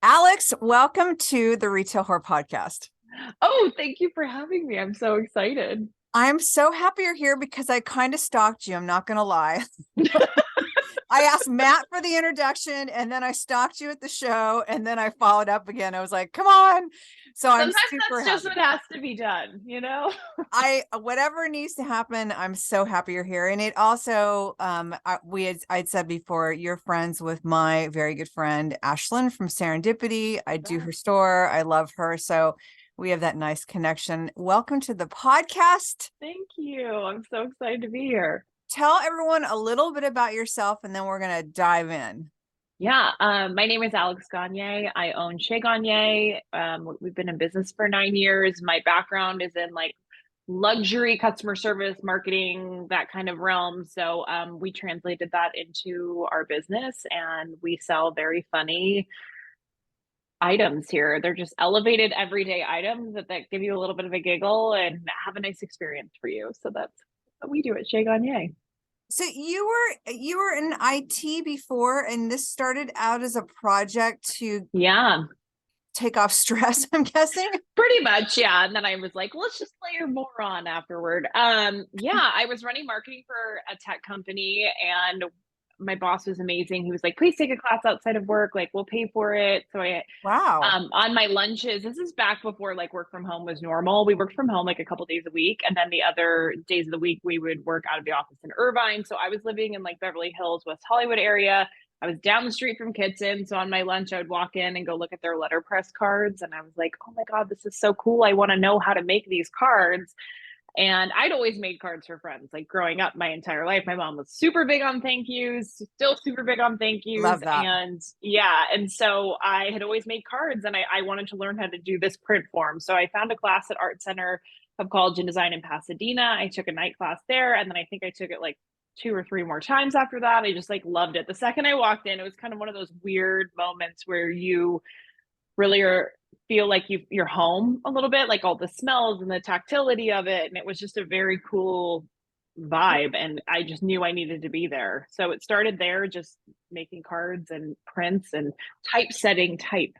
Alex, welcome to the Retail Whore Podcast. Oh, thank you for having me. I'm so excited. I'm so happy you're here because I kind of stalked you. I'm not going to lie. I asked Matt for the introduction and then I stalked you at the show and then I followed up again. I was like, come on. So I'm Sometimes super that's just happy. what has to be done, you know? Whatever needs to happen, I'm so happy you're here. And it also, I'd said before, you're friends with my very good friend, Ashlyn from Serendipity. I do Yeah. her store. I love her. So we have that nice connection. Welcome to the podcast. Thank you. I'm so excited to be here. Tell everyone a little bit about yourself and then we're going to dive in. Yeah, my name is Alex Gagné. I own Chez Gagné. We've been in business for 9 years. My background is in like luxury customer service, marketing, that kind of realm. So we translated that into our business and we sell very funny items here. They're just elevated everyday items that give you a little bit of a giggle and have a nice experience for you. So that's what we do at Chez Gagné. So you were in IT before, and this started out as a project to Yeah, take off stress, I'm guessing. pretty much. Yeah. And then I was like, let's just layer more on afterward. Yeah, I was running marketing for a tech company and my boss was amazing. He was like, please take a class outside of work. Like, we'll pay for it. So I Wow. on my lunches, this is back before like work from home was normal. We worked from home like a couple days a week, and then the other days of the week we would work out of the office in Irvine. So I was living in like Beverly Hills, West Hollywood area. I was down the street from Kitson, so on my lunch I would walk in and go look at their letterpress cards, and I was like, oh my god, this is so cool. I want to know how to make these cards. And I'd always made cards for friends. Like growing up my entire life, my mom was super big on thank yous, still super big on thank yous. Love that. And yeah, and so I had always made cards and I wanted to learn how to do this print form. So I found a class at Art Center of College and Design in Pasadena. I took a night class there. And then I think I took it like two or three more times after that. I just like loved it. The second I walked in, it was kind of one of those weird moments where you really are feel like you're home a little bit, like all the smells and the tactility of it. And it was just a very cool vibe. And I just knew I needed to be there. So it started there, just making cards and prints and typesetting type.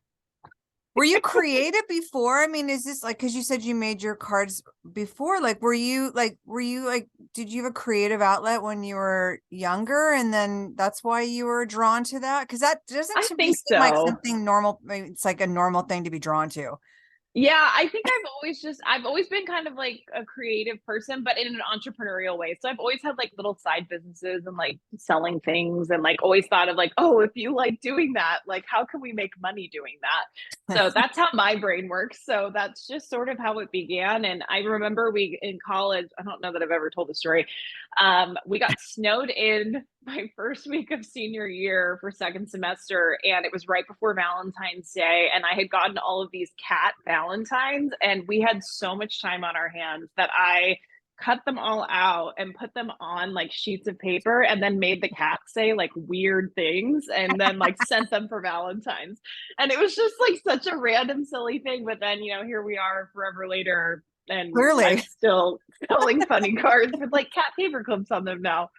Were you creative before? I mean, is this like, because you said you made your cards before, like, did you have a creative outlet when you were younger? And then that's why you were drawn to that? Because that doesn't I to me think seem like so. something normal. It's like a normal thing to be drawn to. Yeah, I think I've always been kind of like a creative person, but in an entrepreneurial way. So I've always had like little side businesses and like selling things and like always thought of like, oh, if you like doing that, like how can we make money doing that? So that's how my brain works. So that's just sort of how it began. And I remember we in college, I don't know that I've ever told the story. We got snowed in my first week of senior year for second semester, and it was right before Valentine's Day. And I had gotten all of these cat Valentines, and we had so much time on our hands that I cut them all out and put them on like sheets of paper and then made the cat say like weird things and then like sent them for Valentine's. And it was just like such a random silly thing. But then, here we are forever later and I'm Clearly. still selling funny cards with like cat paper clips on them now.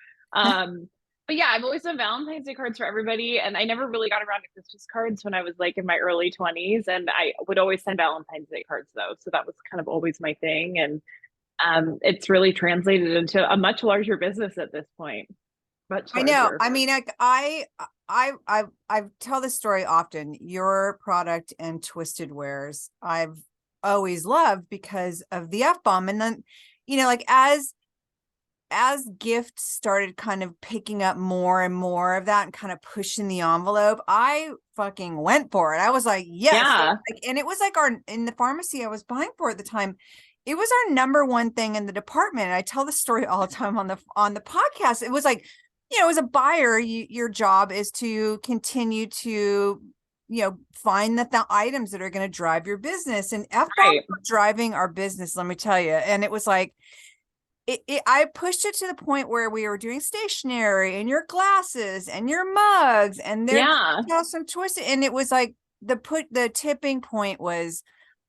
But yeah, I've always done Valentine's Day cards for everybody, and I never really got around to Christmas cards when I was like in my early 20s, and I would always send Valentine's Day cards though, so that was kind of always my thing, and it's really translated into a much larger business at this point, much I know. larger. I mean, I tell this story often. Your product and Twisted Wares, I've always loved because of the F-bomb. And then, like as gifts started kind of picking up more and more of that and kind of pushing the envelope, I fucking went for it. I was like, yes. Yeah. And it was like in the pharmacy I was buying for at the time, it was our number one thing in the department. And I tell the story all the time on the podcast. It was like, as a buyer, your job is to continue to, find the items that are going to drive your business, and F-bomb Right. driving our business, let me tell you. And it was like, I pushed it to the point where we were doing stationery and your glasses and your mugs and their Yeah. some twisted, and it was like the tipping point was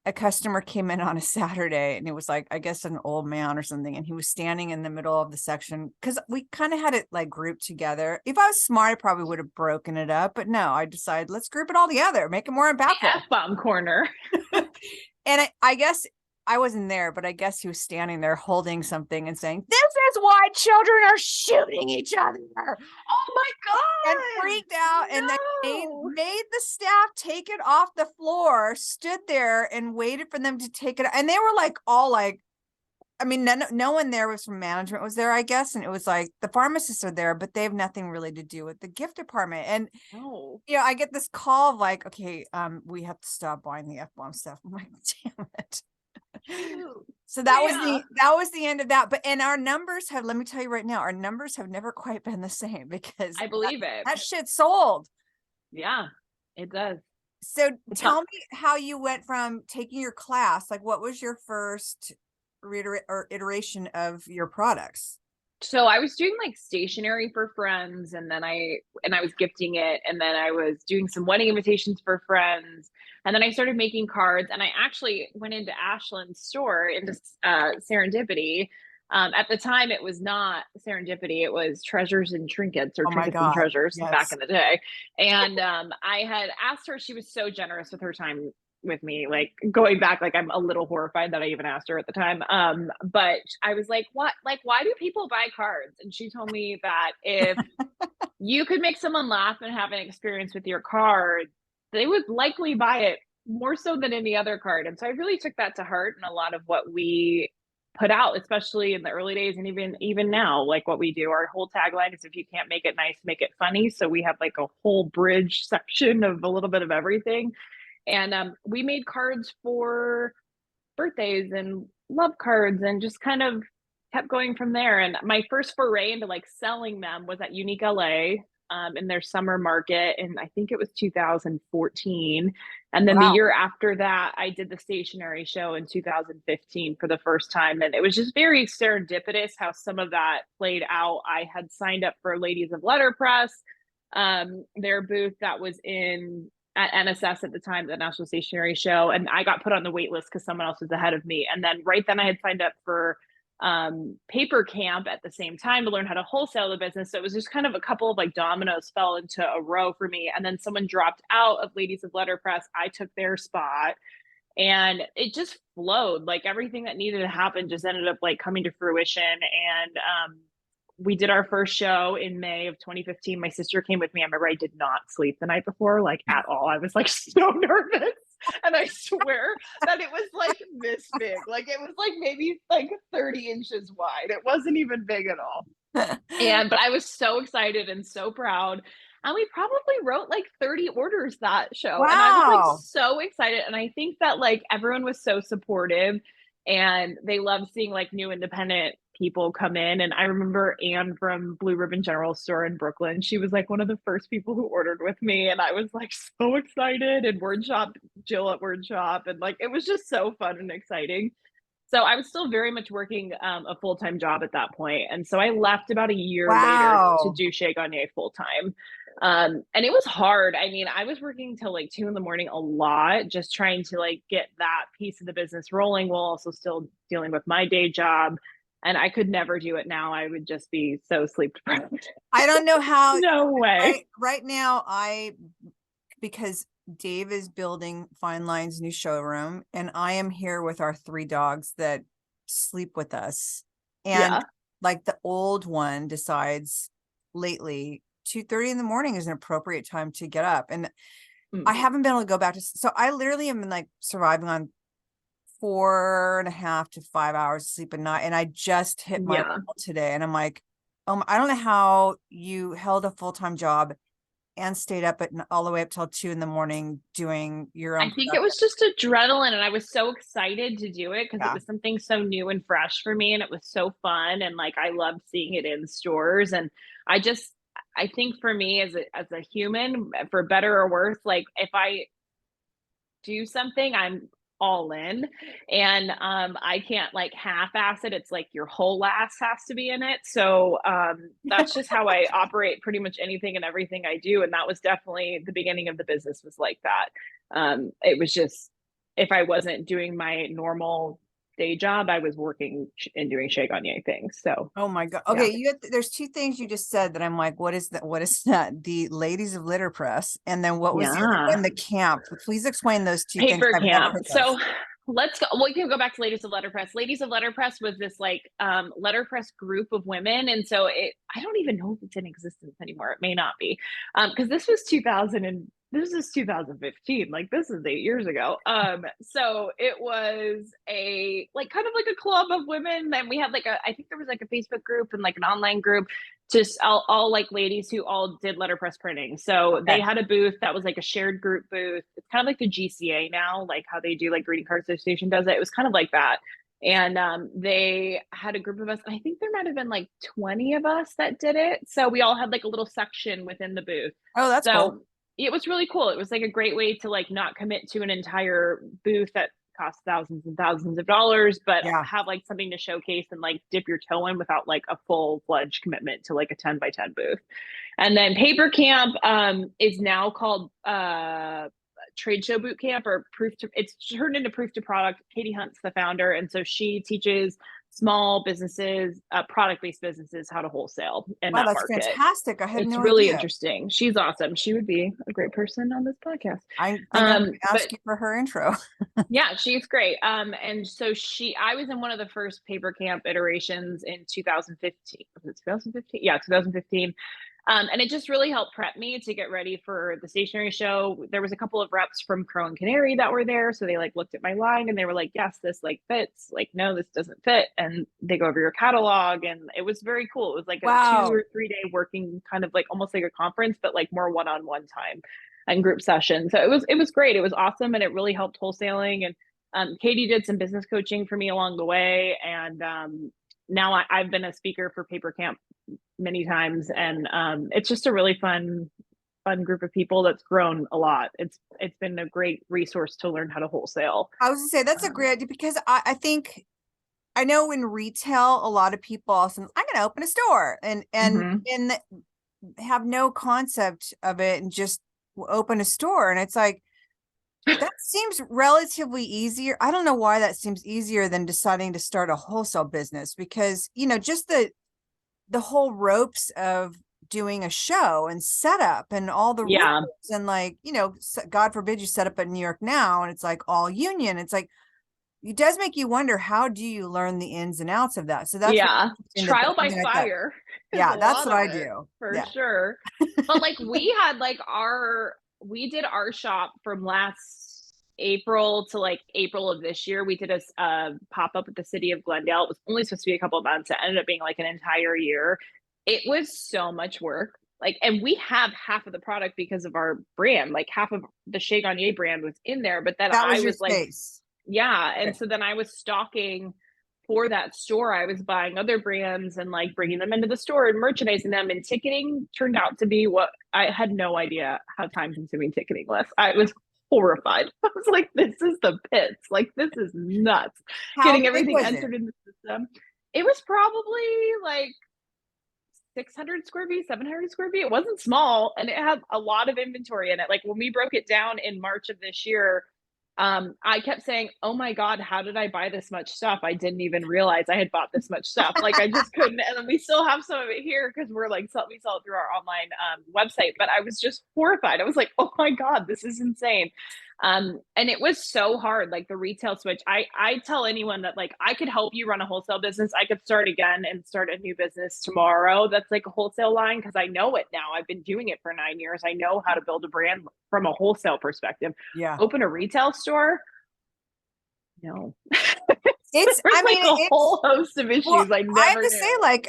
a customer came in on a Saturday, and it was like, I guess an old man or something. And he was standing in the middle of the section because we kind of had it like grouped together. If I was smart, I probably would have broken it up, but no, I decided let's group it all together, make it more impactful. F-bomb corner. And I guess I wasn't there, but I guess he was standing there holding something and saying, "This is why children are shooting each other." Oh my God. And freaked out, and then made the staff take it off the floor, stood there and waited for them to take it. And they were like, all like, I mean, no one there was from management was there, I guess. And it was like, the pharmacists are there, but they have nothing really to do with the gift department. And, I get this call of like, okay, we have to stop buying the F-bomb stuff. I'm like, damn it. So that was the end of that. But and our numbers have, let me tell you right now, our numbers have never quite been the same because I believe it. That shit sold. Yeah, it does. So tell me how you went from taking your class, like what was your first iteration of your products? So I was doing like stationery for friends, and then I was gifting it, and then I was doing some wedding invitations for friends, and then I started making cards, and I actually went into Ashland's store into Serendipity. At the time, it was not Serendipity; it was Treasures and Trinkets, or Trinkets and Treasures, back in the day. And I had asked her; she was so generous with her time with me, like going back, like I'm a little horrified that I even asked her at the time. But I was like, what, like, why do people buy cards? And she told me that if you could make someone laugh and have an experience with your card, they would likely buy it more so than any other card. And so I really took that to heart, and a lot of what we put out, especially in the early days, and even now, like what we do, our whole tagline is, if you can't make it nice, make it funny. So we have like a whole bridge section of a little bit of everything. And we made cards for birthdays and love cards, and just kind of kept going from there. And my first foray into like selling them was at Unique LA, in their summer market. And I think it was 2014. And then the year after that, I did the stationery show in 2015 for the first time. And it was just very serendipitous how some of that played out. I had signed up for Ladies of Letterpress, their booth that was at NSS at the time, the National Stationery Show, and I got put on the wait list because someone else was ahead of me. And then right then I had signed up for Paper Camp at the same time to learn how to wholesale the business. So it was just kind of a couple of like dominoes fell into a row for me. And then someone dropped out of Ladies of Letterpress. I took their spot, and it just flowed. Like everything that needed to happen just ended up like coming to fruition. And we did our first show in May of 2015. My sister came with me. I remember I did not sleep the night before, like at all. I was like so nervous. And I swear that it was like this big. Like it was like maybe like 30 inches wide. It wasn't even big at all. But I was so excited and so proud. And we probably wrote like 30 orders that show. Wow. And I was like so excited. And I think that like everyone was so supportive, and they loved seeing like new independent people come in. And I remember Anne from Blue Ribbon General Store in Brooklyn. She was like one of the first people who ordered with me. And I was like so excited. And Word Shop, Jill at Word Shop. And like, it was just so fun and exciting. So I was still very much working a full-time job at that point. And so I left about a year later to do Chez Gagné full-time. And it was hard. I mean, I was working till like 2 a.m. a lot, just trying to like get that piece of the business rolling while also still dealing with my day job. And I could never do it now. I would just be so sleep deprived. I don't know how. No way. Right now, because Dave is building Fine Line's new showroom, and I am here with our 3 dogs that sleep with us. And like the old one decides lately 2:30 in the morning is an appropriate time to get up. And I haven't been able to go back to, so I literally have been like surviving on 4.5 to 5 hours of sleep a night. And I just hit my wall today, and I'm like, I don't know how you held a full-time job and stayed up all the way up till 2 in the morning doing your own. I think it was just adrenaline, and I was so excited to do it because it was something so new and fresh for me, and it was so fun, and like I loved seeing it in stores. And I think for me as a human, for better or worse, like if I do something, I'm all in, and I can't like half-ass it. It's like your whole ass has to be in it. So that's just how I operate pretty much anything and everything I do. And that was definitely the beginning of the business was like that. It if I wasn't doing my normal day job, I was working and doing Chez Gagné things. So Oh my God. yeah. Okay, there's two things you just said that I'm like, what is that? What is that? The ladies of letterpress, and then what was the other Yeah. one? The camp. Please explain those two things. Paper I've never camp. heard those. So let's go. We can go back to Ladies of Letterpress. Ladies of Letterpress was this like letterpress group of women. And so I don't even know if it's in existence anymore. It may not be. Because this was 2000 and this is 2015. Like this is 8 years ago. So it was a like kind of like a club of women. And we had like I think there was like a Facebook group and like an online group, just all like ladies who all did letterpress printing. So they Okay. had a booth that was like a shared group booth. It's kind of like the GCA now, like how they do like Greeting Card Association does it. It was kind of like that. And they had a group of us. I think there might have been like 20 of us that did it. So we all had like a little section within the booth. Oh, that's cool. So it was really cool. It was like a great way to like not commit to an entire booth that costs thousands and thousands of dollars, but Yeah. have like something to showcase and like dip your toe in without like a full-fledged commitment to like a 10 by 10 booth. And then Paper Camp is now called Trade Show Boot Camp, or it's turned into Proof to Product. Katie Hunt's the founder, and so she teaches small businesses, product-based businesses, how to wholesale in Wow, that that's market. fantastic. I had It's no really idea. interesting. She's awesome. She would be a great person on this podcast. I think I'm going to But ask you for her intro. yeah, she's great. And so I was in one of the first Paper Camp iterations in 2015. Was it 2015? Yeah, 2015. And it just really helped prep me to get ready for the stationery show. There was a couple of reps from Crow and Canary that were there. So they like looked at my line and they were like, yes, this like fits. Like, no, this doesn't fit. And they go over your catalog. And it was very cool. It was like a 2 or 3 day working kind of like almost like a conference, but like more one-on-one time and group session. So it was great. It was awesome. And it really helped wholesaling. And Katie did some business coaching for me along the way. And now I've been a speaker for Paper Camp many times, and it's just a really fun group of people that's grown a lot. It's been a great resource to learn how to wholesale. I was going to say that's a great idea, because I think I know in retail, a lot of people also, I'm going to open a store and have no concept of it and just open a store. And it's like, that seems relatively easier. I don't know why that seems easier than deciding to start a wholesale business, because, just the whole ropes of doing a show and setup and all the Yeah. rules and like, God forbid you set up at New York Now and it's like all union. It's like, it does make you wonder, how do you learn the ins and outs of that? So that's trial by fire. Yeah, that's what I do for sure. But like we did our shop from last April to like April of this year. We did a pop-up at the city of Glendale. It was only supposed to be a couple of months. It ended up being like an entire year. It was so much work. Like, and we have half of the product because of our brand. Like half of the Chez Gagné brand was in there, but then that was I your was like, space. yeah. And so then I was stocking for that store. I was buying other brands and like bringing them into the store and merchandising them, and ticketing turned out to be what I had no idea how time consuming ticketing was. I was horrified. I was like, this is the pits. Like, this is nuts. Getting everything entered in the system. It was probably like 600 square feet, 700 square feet. It wasn't small, and it had a lot of inventory in it. Like when we broke it down in March of this year, I kept saying, oh my God, how did I buy this much stuff? I didn't even realize I had bought this much stuff. Like I just couldn't. And then we still have some of it here because we're like, we sell it through our online website. But I was just horrified. I was like, oh my God, this is insane. And it was so hard, like the retail switch. I tell anyone that like I could help you run a wholesale business. I could start again and start a new business tomorrow. That's like a wholesale line, because I know it now. I've been doing it for 9 years. I know how to build a brand from a wholesale perspective. Yeah. Open a retail store? No. It's a whole host of issues. Well, I have to say, like,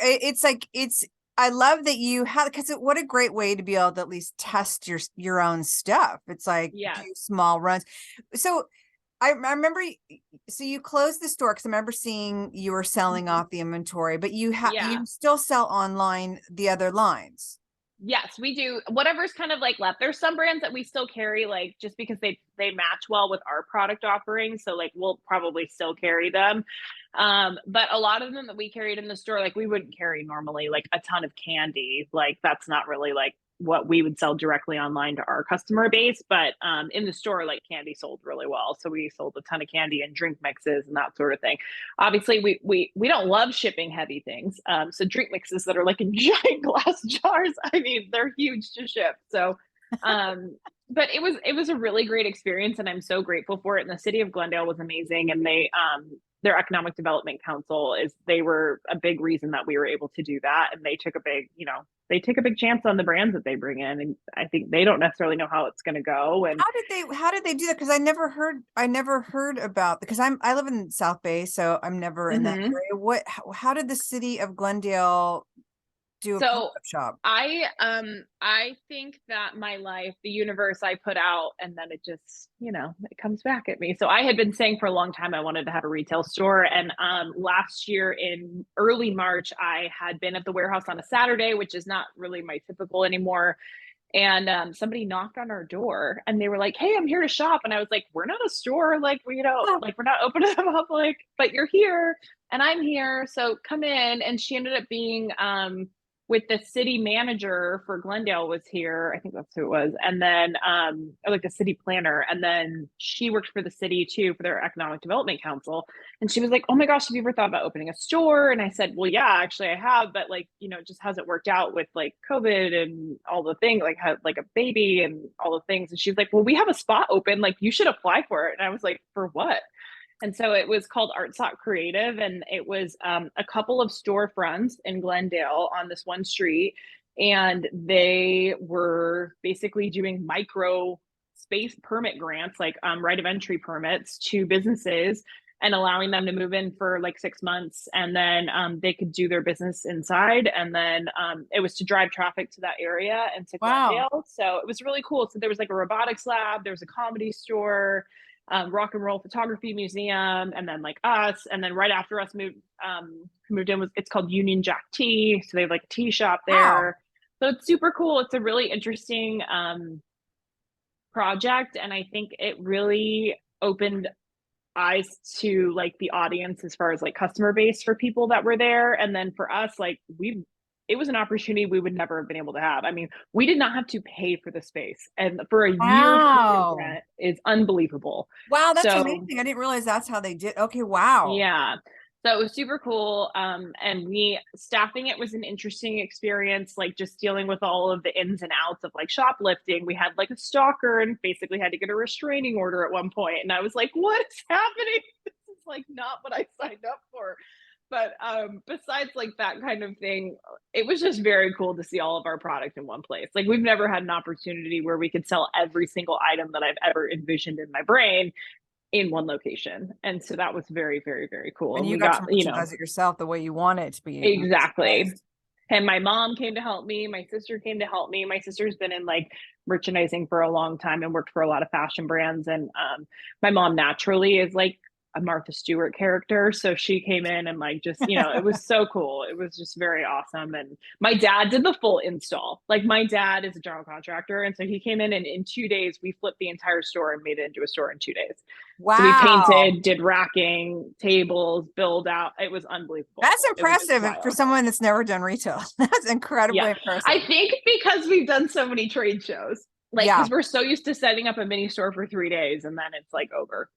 I love that you have, because what a great way to be able to at least test your own stuff. It's like, do small runs. So I remember, so you closed the store because I remember seeing you were selling off the inventory, but you still sell online the other lines. Yes, we do. Whatever's kind of like left. There's some brands that we still carry, like just because they match well with our product offering. So like we'll probably still carry them. But a lot of them that we carried in the store, like we wouldn't carry normally, like a ton of candy. Like that's not really like what we would sell directly online to our customer base. But in the store, like candy sold really well. So we sold a ton of candy and drink mixes and that sort of thing. Obviously, we don't love shipping heavy things. So drink mixes that are like in giant glass jars, I mean, they're huge to ship. So but it was a really great experience, and I'm so grateful for it. And the city of Glendale was amazing, and they their economic development council they were a big reason that we were able to do that, and they took a big chance on the brands that they bring in, and I think they don't necessarily know how it's going to go. And how did they do that? Because I never heard about, because I live in South Bay, so I'm never in that Mhm. area. How did the city of Glendale do a So pop-up shop? I think that my life, the universe, I put out, and then it just, it comes back at me. So I had been saying for a long time I wanted to have a retail store, and last year in early March I had been at the warehouse on a Saturday, which is not really my typical anymore. And somebody knocked on our door and they were like, "Hey, I'm here to shop." And I was like, "We're not a store, like like we're not open to the public, but you're here and I'm here, so come in." And she ended up being with the city manager for Glendale was here. I think that's who it was. And then or like the city planner. And then she worked for the city too, for their economic development council. And she was like, "Oh my gosh, have you ever thought about opening a store?" And I said, "Well, yeah, actually I have, but like, it just hasn't worked out with like COVID and all the things, like had like a baby and all the things." And she's like, "Well, we have a spot open, like you should apply for it." And I was like, "For what?" And so it was called Art Sock Creative, and it was a couple of storefronts in Glendale on this one street, and they were basically doing micro space permit grants, like right of entry permits to businesses, and allowing them to move in for like 6 months, and then they could do their business inside, and then it was to drive traffic to that area and to Wow. Glendale. So it was really cool. So there was like a robotics lab, there was a comedy store, rock and roll photography museum, and then like us, and then right after us moved in was, it's called Union Jack Tea, so they have like a tea shop Wow. there. So it's super cool. It's a really interesting project, and I think it really opened eyes to like the audience as far as like customer base for people that were there. And then for us, like it was an opportunity we would never have been able to have. I mean, we did not have to pay for the space, and for a year free Wow. rent is unbelievable. Wow, that's So amazing. I didn't realize that's how they did. Okay, wow. yeah. So it was super cool. And staffing it was an interesting experience, like just dealing with all of the ins and outs of like shoplifting. We had like a stalker and basically had to get a restraining order at one point. And I was like, "What is happening? This is like not what I signed up for." But besides like that kind of thing, it was just very cool to see all of our product in one place. Like we've never had an opportunity where we could sell every single item that I've ever envisioned in my brain in one location. And so that was very, very, very cool. And And you we got got, to merchandise it yourself the way you want it to be. I'm exactly. surprised. And my mom came to help me. My sister came to help me. My sister's been in like merchandising for a long time and worked for a lot of fashion brands. And my mom naturally is like a Martha Stewart character. So she came in and like just, it was so cool. It was just very awesome. And my dad did the full install. Like my dad is a general contractor. And so he came in and in 2 days, we flipped the entire store and made it into a store in 2 days. So we Wow. painted, did racking, tables, build out. It was unbelievable. That's It was impressive for wild. someone that's never done retail. That's Yeah. incredibly I impressive. think because we've done so many trade shows, like, Yeah. because we're so used to setting up a mini store for 3 days and then it's like over.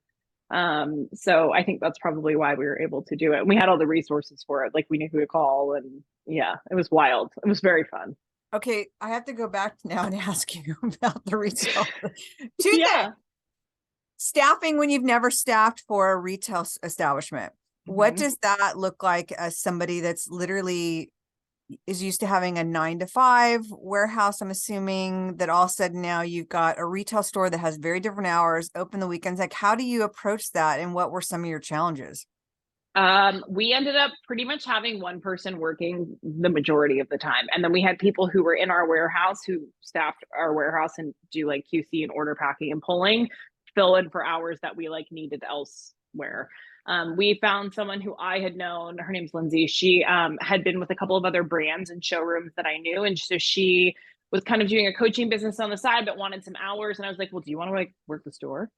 So I think that's probably why we were able to do it. And we had all the resources for it. Like we knew who to call, and yeah, it was wild. It was very fun. Okay, I have to go back now and ask you about the retail. Two things. Yeah. Staffing when you've never staffed for a retail establishment. What Mhm. does that look like as somebody that's literally is used to having a 9 to 5 warehouse? I'm assuming that all of a sudden now you've got a retail store that has very different hours, open the weekends. Like, how do you approach that? And what were some of your challenges? We ended up pretty much having one person working the majority of the time. And then we had people who were in our warehouse who staffed our warehouse and do like QC and order packing and pulling, fill in for hours that we like needed elsewhere. We found someone who I had known, her name's Lindsay. She had been with a couple of other brands and showrooms that I knew. And so she was kind of doing a coaching business on the side, but wanted some hours. And I was like, "Well, do you want to like work the store?"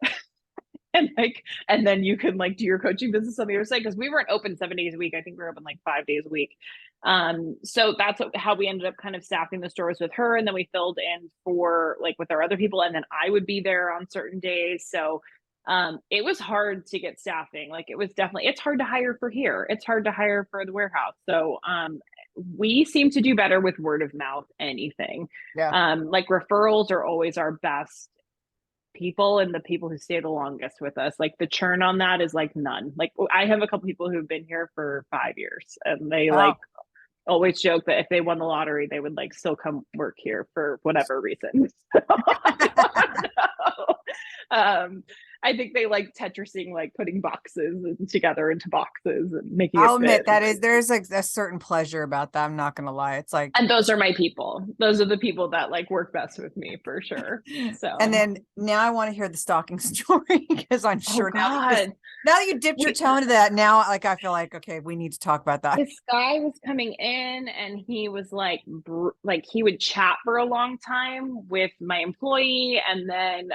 and like, and then you can like do your coaching business on the other side. Cause we weren't open 7 days a week. I think we were open like 5 days a week. So that's how we ended up kind of staffing the stores with her. And then we filled in for like with our other people. And then I would be there on certain days. So it was hard to get staffing. Like it was definitely, it's hard to hire for here. It's hard to hire for the warehouse. So we seem to do better with word of mouth, anything. Yeah. Like referrals are always our best people and the people who stay the longest with us. Like the churn on that is like none. Like I have a couple people who've been here for 5 years and they like Wow. always joke that if they won the lottery, they would like still come work here for whatever reason. So, I don't know. I think they like Tetrising, like putting boxes together into boxes and making I'll it admit fit. that is, there's like a certain pleasure about that. I'm not gonna lie. It's like, And those are my people. Those are the people that like work best with me for sure. So, and then now I want to hear the stalking story because I'm oh sure God, now that you dipped your toe into that, now like I feel like, okay, we need to talk about that. this guy was coming in and he was like he would chat for a long time with my employee, and then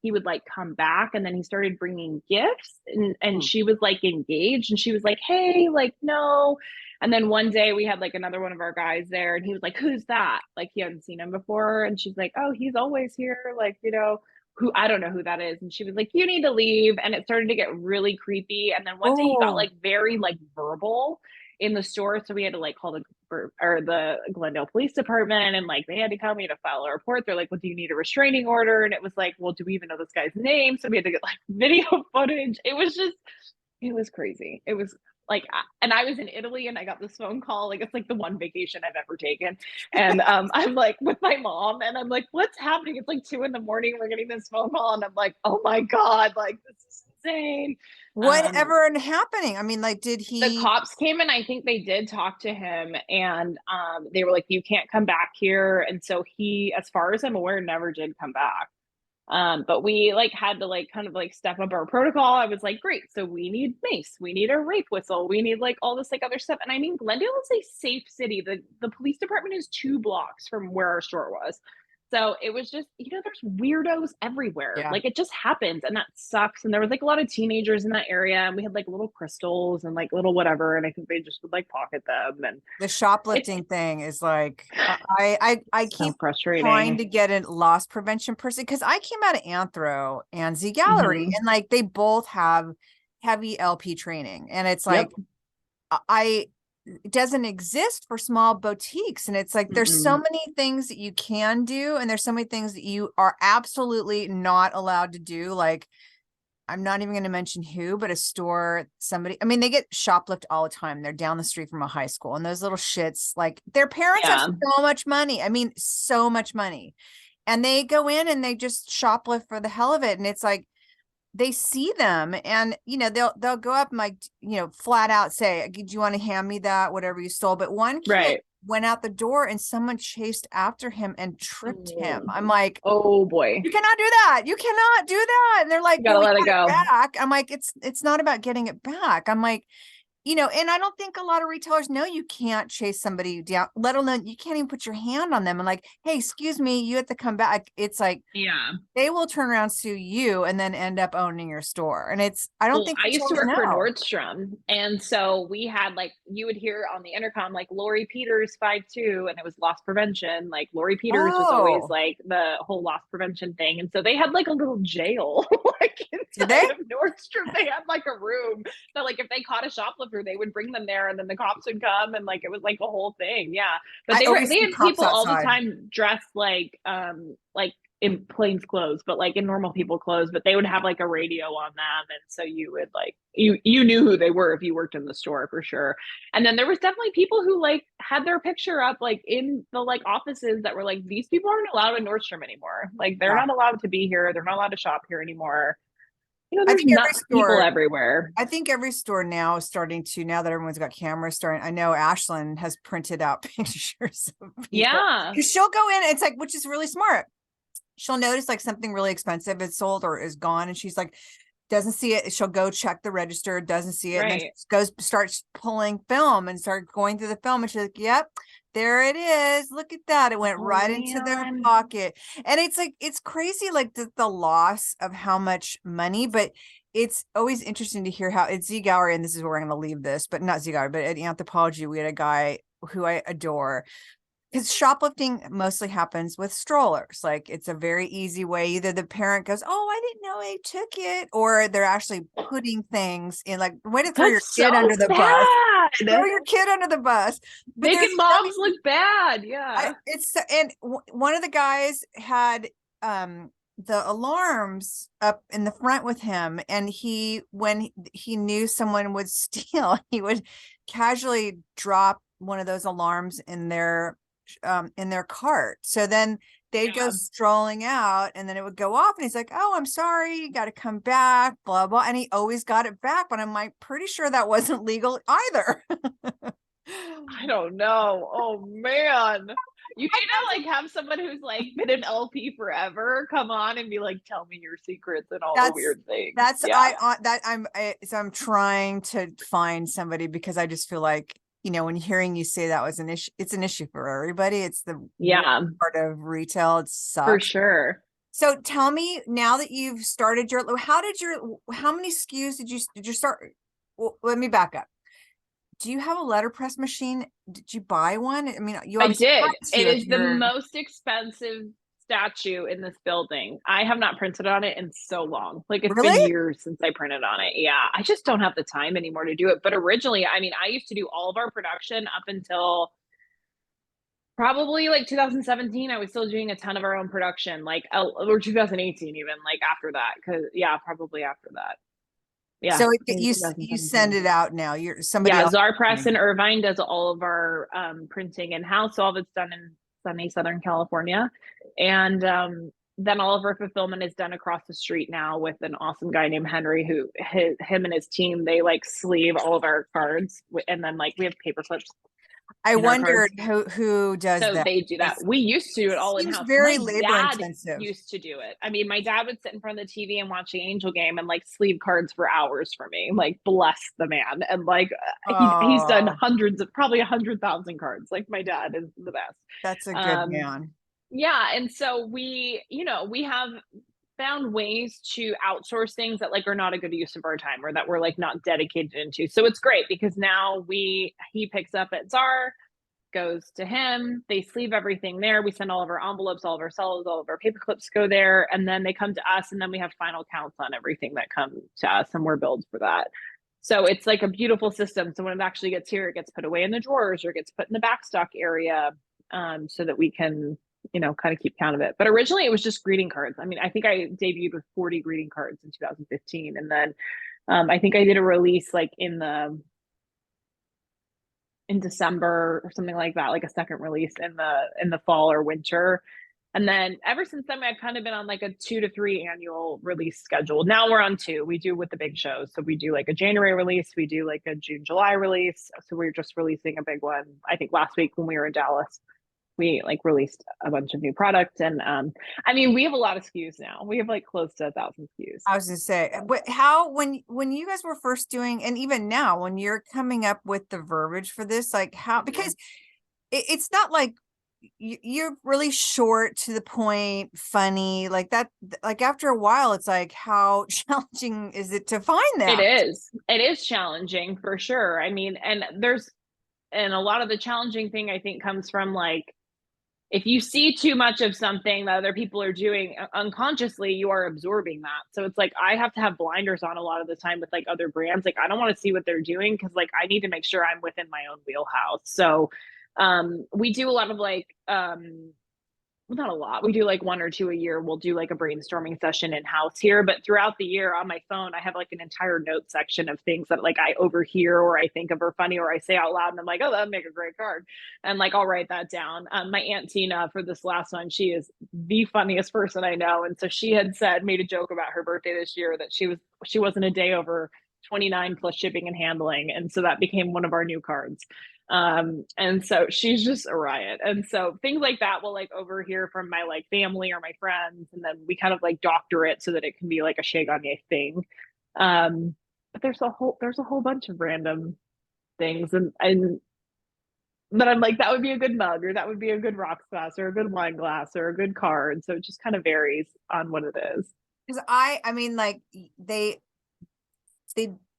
he would like come back, and then he started bringing gifts, and she was like engaged and she was like, hey, like no. And then one day we had like another one of our guys there and he was like, who's that? Like he hadn't seen him before, and she's like, oh, he's always here, like, you know, who, I don't know who that is. And she was like, you need to leave. And it started to get really creepy. And then one day he got Oh, like very like verbal in the store. So we had to like call the Glendale Police Department, and like they had to come, we had to file a report. They're like, well, do you need a restraining order? And it was like, well, do we even know this guy's name? So we had to get like video footage. It was just, it was crazy. It was like, and I was in Italy and I got this phone call. Like, it's like the one vacation I've ever taken. And I'm like with my mom and I'm like, what's happening? It's like 2 a.m. We're getting this phone call. And I'm like, oh my God, like this is insane. whatever happening? I mean, like, did The he? cops came and I think they did talk to him, and they were like, you can't come back here. And so he, as far as I'm aware, never did come back. But we like had to like kind of like step up our protocol. I was like, great. So we need mace, we need a rape whistle, we need like all this like other stuff. And I mean, Glendale is a safe city. The police department is 2 blocks from where our store was. So it was just, you know, there's weirdos everywhere. Yeah. Like it just happens and that sucks. And there was like a lot of teenagers in that area and we had like little crystals and like little whatever. And I think they just would like pocket them. And The shoplifting thing is like, I so keep frustrating. trying to get a loss prevention person because I came out of Anthro and Z Gallery Mhm. and like they both have heavy LP training, and it's like Yep. it doesn't exist for small boutiques, and it's like there's so Mm-mm. many things that you can do and there's so many things that you are absolutely not allowed to do. Like, I'm not even going to mention who, but a store, somebody, I mean, they get shoplift all the time. They're down the street from a high school, and those little shits, like their parents have Yeah. so much money. I mean, so much money. And they go in and they just shoplift for the hell of it. And it's like, they see them and, you know, they'll go up and like, you know, flat out say, do you want to hand me that, whatever you stole? But one kid Right. went out the door and someone chased after him and tripped him. Oh, I'm like, oh boy. you cannot do that. You cannot do that. And they're like, You well, gotta we let it got it go. back. I'm like, it's not about getting it back. I'm like, you know, and I don't think a lot of retailers know you can't chase somebody down, let alone you can't even put your hand on them and like, hey, excuse me, you have to come back. It's like Yeah. they will turn around, sue you, and then end up owning your store. And it's, I don't Well, think I used to retailers work for know. Nordstrom. And so we had like, you would hear on the intercom, like Lori Peters 5'2", and it was loss prevention. Like Lori Peters was always Oh, like the whole loss prevention thing. And so they had like a little jail, like did they? inside of Nordstrom. They had like a room. So like if they caught a shoplifter, they would bring them there and then the cops would come and like it was like a whole thing. Yeah. But I always they see had cops people all the outside. time dressed like in plain clothes, but like in normal people clothes, but they would have like a radio on them. And so you would like, you knew who they were if you worked in the store for sure. And then there was definitely people who like had their picture up like in the like offices that were like, these people aren't allowed in Nordstrom anymore. Like they're Yeah. not allowed to be here. They're not allowed to shop here anymore. You know, I there's think every nuts people store, everywhere. I think every store now is starting to, now that everyone's got cameras starting, I know Ashlyn has printed out pictures of people. Yeah. Because she'll go in, it's like, which is really smart. She'll notice like something really expensive is sold or is gone, and she's like, doesn't see it. She'll go check the register, doesn't see it, and then Right. she starts pulling film and start going through the film, and she's like, yep, there it is. Look at that. It went Oh right into their man. pocket. And it's like, it's crazy, like the loss of how much money, but it's always interesting to hear how it's Z Gower, and this is where we're going to leave this, but not Z Gower, but at Anthropology, we had a guy who I adore, because shoplifting mostly happens with strollers. Like, it's a very easy way. Either the parent goes, "Oh, I didn't know I took it," or they're actually putting things in, like, way to throw your That's kid under so the bus. Throw bad. your kid under the bus. But Making there's moms look bad. Yeah. one of the guys had the alarms up in the front with him, and when he knew someone would steal, he would casually drop one of those alarms in their cart. So then they'd go Yeah. strolling out, and then it would go off, and he's like, "Oh, I'm sorry, you got to come back," blah blah, and he always got it back. But I'm like, pretty sure that wasn't legal either. I don't know. Oh man. You need to like have someone who's like been an LP forever come on and be like, tell me your secrets and all the that's weird things. that's Yeah. so I'm trying to find somebody, because I just feel like, when hearing you say that was an issue, it's an issue for everybody. It's the worst Yeah, part of retail. It for sucks. sure. So tell me, now that you've started how many SKUs did you start? Well, let me back up. Do you have a letterpress machine? Did you buy one? I mean, you I obviously did. have to It if is the you're most expensive statue in this building. I have not printed on it in so long. Like it's really. been years since I printed on it. Yeah, I just don't have the time anymore to do it. But originally, I mean, I used to do all of our production up until probably like 2017. I was still doing a ton of our own production, like or 2018 even, like after that. Cause yeah, probably after that. Yeah, So maybe you send 2017. it out now. You're somebody Yeah, else. Czar Press in Irvine does all of our printing in house. So all of it's done in sunny Southern California. And then all of our fulfillment is done across the street now with an awesome guy named Henry, who him and his team, they like sleeve all of our cards. And then like we have paper clips I in our cards. wondered who does So that. they do that. It's, We used to do it it all in seems house. very My labor dad intensive. used to do it. I mean, my dad would sit in front of the TV and watch the Angel game and like sleeve cards for hours for me. Like, bless the man. And like, he's done Oh, hundreds of probably 100,000 cards. Like, my dad is the best. that's a good Um, man. yeah, and so we have found ways to outsource things that like are not a good use of our time or that we're like not dedicated into. So it's great because now he picks up at Czar, goes to him. They sleeve everything there. We send all of our envelopes, all of our cellos, all of our paper clips go there, and then they come to us, and then we have final counts on everything that comes to us, and we're billed for that. So it's like a beautiful system. So when it actually gets here, it gets put away in the drawers or gets put in the backstock area, so that we can, kind of keep count of it. But originally, it was just greeting cards. I mean, I think I debuted with 40 greeting cards in 2015, and then I think I did a release like in December or something like that, like a second release in the fall or winter. And then ever since then, I've kind of been on like a 2 to 3 annual release schedule. Now we're on two. We do with the big shows. So we do like a January release, we do like a June, July release. So we're just releasing a big one. I think last week when we were in Dallas, we like released a bunch of new products. And I mean, we have a lot of SKUs now. We have like close to 1,000 SKUs. I was gonna say, So. but how when you guys were first doing, and even now when you're coming up with the verbiage for this, like how, because it's not like you're really short, to the point, funny, like that. Like after a while, it's like, how challenging is it to find It that? is. It is challenging for sure. I mean, and a lot of the challenging thing I think comes from like if you see too much of something that other people are doing unconsciously, you are absorbing that. So it's like I have to have blinders on a lot of the time with like other brands. Like I don't want to see what they're doing because like I need to make sure I'm within my own wheelhouse. So we do a lot of like well, not a lot. We do like 1 or 2 a year. We'll do like a brainstorming session in house here, but throughout the year on my phone, I have like an entire note section of things that like I overhear or I think of are funny or I say out loud, and I'm like, oh, that'd make a great card, and like I'll write that down. My aunt Tina for this last one, she is the funniest person I know, and so she had made a joke about her birthday this year that she wasn't a day over 29 plus shipping and handling, and so that became one of our new cards. And so she's just a riot, and so things like that will like overhear from my like family or my friends, and then we kind of like doctor it so that it can be like a Chez Gagné thing. But there's a whole bunch of random things, and But I'm like, that would be a good mug, or that would be a good rocks glass, or a good wine glass, or a good card. So it just kind of varies on what it is. Because I mean, like they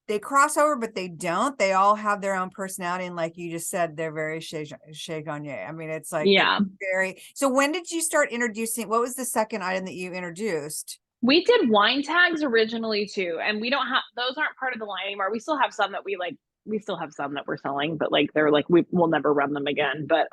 they cross over, but they don't. They all have their own personality, and like you just said, they're very Chez Gagné. I mean, it's like Yeah. very. So when did you start introducing? What was the second item that you introduced? We did wine tags originally too, and we don't have those aren't part of the line anymore. We still have some that we still have some that we're selling, but like they're like we'll never run them again. But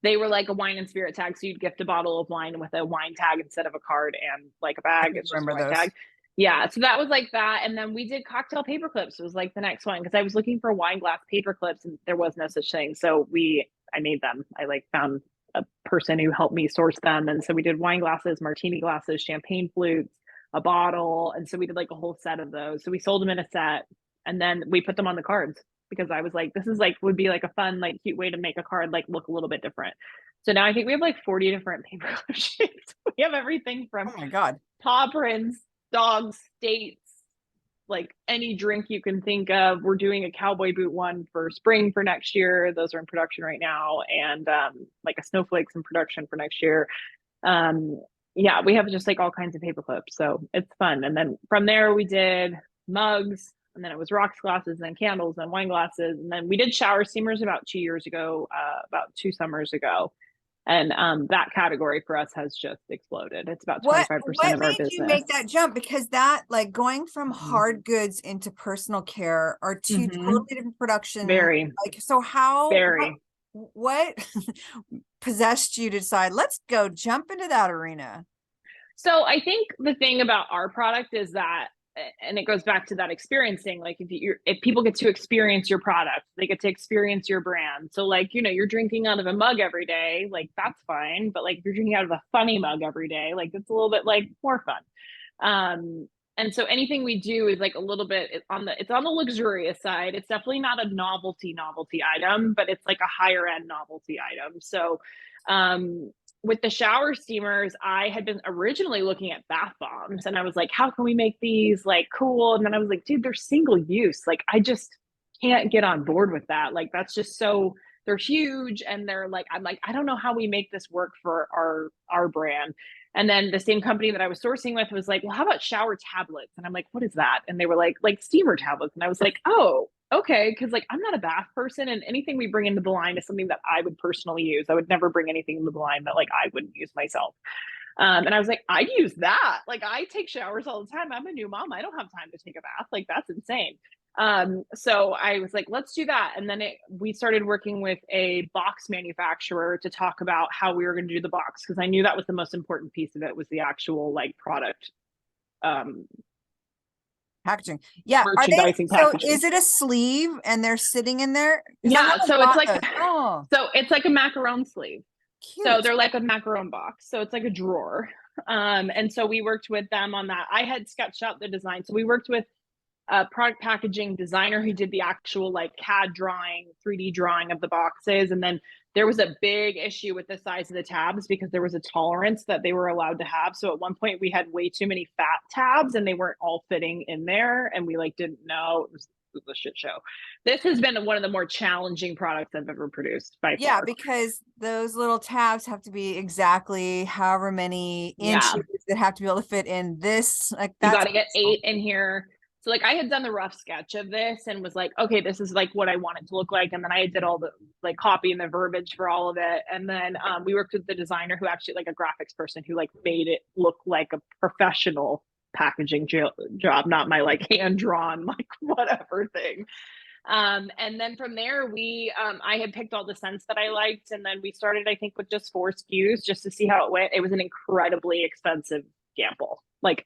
they were like a wine and spirit tag. So you'd gift a bottle of wine with a wine tag instead of a card and like a I bag. can It's just a remember wine those. tag. Yeah. So that was like that. And then we did cocktail paper clips. It was like the next one because I was looking for wine glass paper clips and there was no such thing. So I made them. I like found a person who helped me source them. And so we did wine glasses, martini glasses, champagne flutes, a bottle. And so we did like a whole set of those. So we sold them in a set and then we put them on the cards because I was like, this is like, would be like a fun, like cute way to make a card like look a little bit different. So now I think we have like 40 different paper clip shapes. We have everything from Oh my God. paw prints, dogs, states, like any drink you can think of. We're doing a cowboy boot one for spring for next year. Those are in production right now. And like a snowflakes in production for next year. Um, yeah, we have just like all kinds of paper clips. So it's fun. And then from there we did mugs, and then it was rocks glasses, and then candles and wine glasses. And then we did shower steamers about 2 years ago, about 2 summers ago. And that category for us has just exploded. It's about What 25% of our made you make business. that jump? Because that, like, going from Mhm. hard goods into personal care are two Mhm. totally different production. Very, Like, so how very. what possessed you to decide, let's go jump into that arena? So I think the thing about our product is that, and it goes back to that experiencing. Like if people get to experience your product, they get to experience your brand. So like you're drinking out of a mug every day, like that's fine. But like if you're drinking out of a funny mug every day, like it's a little bit like more fun. And so anything we do is like a little bit it's on the luxurious side. It's definitely not a novelty item, but it's like a higher end novelty item. So um with the shower steamers, I had been originally looking at bath bombs and I was like, how can we make these like cool? And then I was like, dude, they're single use. Like I just can't get on board with that. Like that's just so they're huge and they're like, I'm like, I don't know how we make this work for our brand. And then the same company that I was sourcing with was like, well, how about shower tablets? And I'm like, what is that? And they were like steamer tablets. And I was like, oh, okay. Cause like I'm not a bath person and anything we bring into the line is something that I would personally use. I would never bring anything into the line that like I wouldn't use myself. And I was like, I'd use that. Like I take showers all the time. I'm a new mom. I don't have time to take a bath. Like that's insane. So I was like, let's do that. And then we started working with a box manufacturer to talk about how we were going to do the box. Cause I knew that was the most important piece of it was the actual like product, um, Packaging. Yeah. Are they, merchandising so packaging. is it a sleeve and they're sitting in there? Because I Yeah. haven't So it's bought like, those. Oh, so it's like a macaron sleeve. So cute. they're like a macaron box. So it's like a drawer. And so we worked with them on that. I had sketched out the design. So we worked with a product packaging designer who did the actual like CAD drawing, 3D drawing of the boxes. And then there was a big issue with the size of the tabs because there was a tolerance that they were allowed to have. So at one point we had way too many fat tabs and they weren't all fitting in there. And we like didn't know. It was a shit show. This has been one of the more challenging products I've ever produced by Yeah, far. because those little tabs have to be exactly however many Yeah. inches that have to be able to fit in this. Like You that's got to get 8 in here. So like I had done the rough sketch of this and was like, okay, this is like what I want it to look like. And then I did all the like copy and the verbiage for all of it. And then we worked with the designer who actually like a graphics person who like made it look like a professional packaging job, not my like hand drawn, like whatever thing. And then from there, I had picked all the scents that I liked. And then we started, I think, with just 4 SKUs just to see how it went. It was an incredibly expensive gamble. Like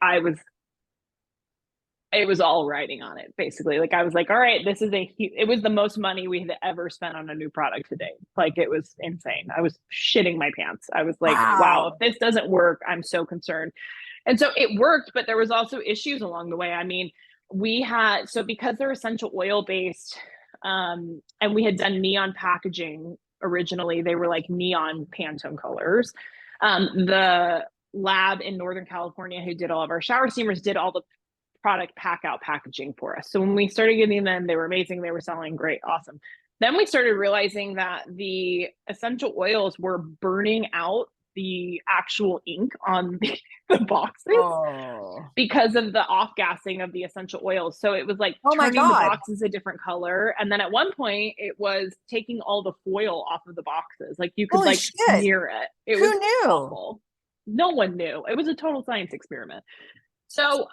it was all writing on it basically. Like I was like, all right, it was the most money we had ever spent on a new product to date. Like it was insane. I was shitting my pants. I was like, wow, wow. if this doesn't work, I'm so concerned. And so it worked, but there was also issues along the way. I mean, because they're essential oil based, and we had done neon packaging originally, they were like neon Pantone colors. The lab in Northern California who did all of our shower steamers did all the product pack out packaging for us. So when we started getting them, they were amazing. They were selling great, awesome. Then we started realizing that the essential oils were burning out the actual ink on the boxes Oh. because of the off gassing of the essential oils. So it was like Oh my turning the God. boxes a different color. And then at one point it was taking all the foil off of the boxes. Like you could Holy like shit. smear it. It Who was knew? awful. No one knew. It was a total science experiment. So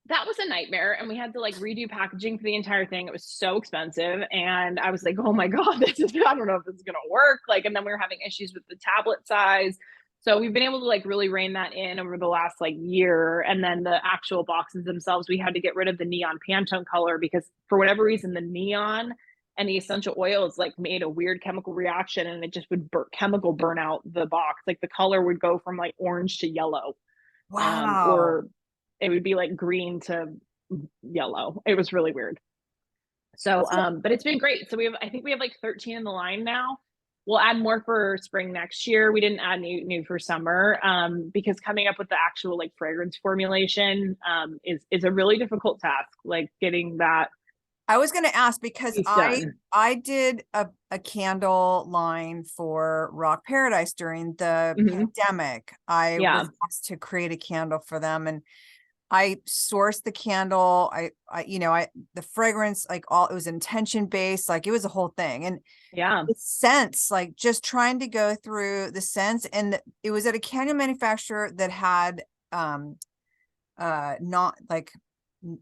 that was a nightmare, and we had to like redo packaging for the entire thing. It was so expensive, and I was like, oh my God, this is, I don't know if this is gonna work. Like, and then we were having issues with the tablet size. So we've been able to like really rein that in over the last like year. And then the actual boxes themselves, we had to get rid of the neon Pantone color because for whatever reason, the neon and the essential oils like made a weird chemical reaction, and it just would chemical burn out the box. Like the color would go from like orange to yellow, Wow. or it would be like green to yellow. It was really weird. So, So, but it's been great. So I think we have like 13 in the line now. We'll add more for spring next year. We didn't add new for summer, because coming up with the actual like fragrance formulation, is a really difficult task. Like getting that I was going to ask because piece I done. I did a candle line for Rock Paradise during the Hmm. pandemic. I Yeah, was asked to create a candle for them, and I sourced the candle. The fragrance, like all, it was intention based, like it was a whole thing. And yeah, the scents, like just trying to go through the scents, and it was at a candle manufacturer that had not like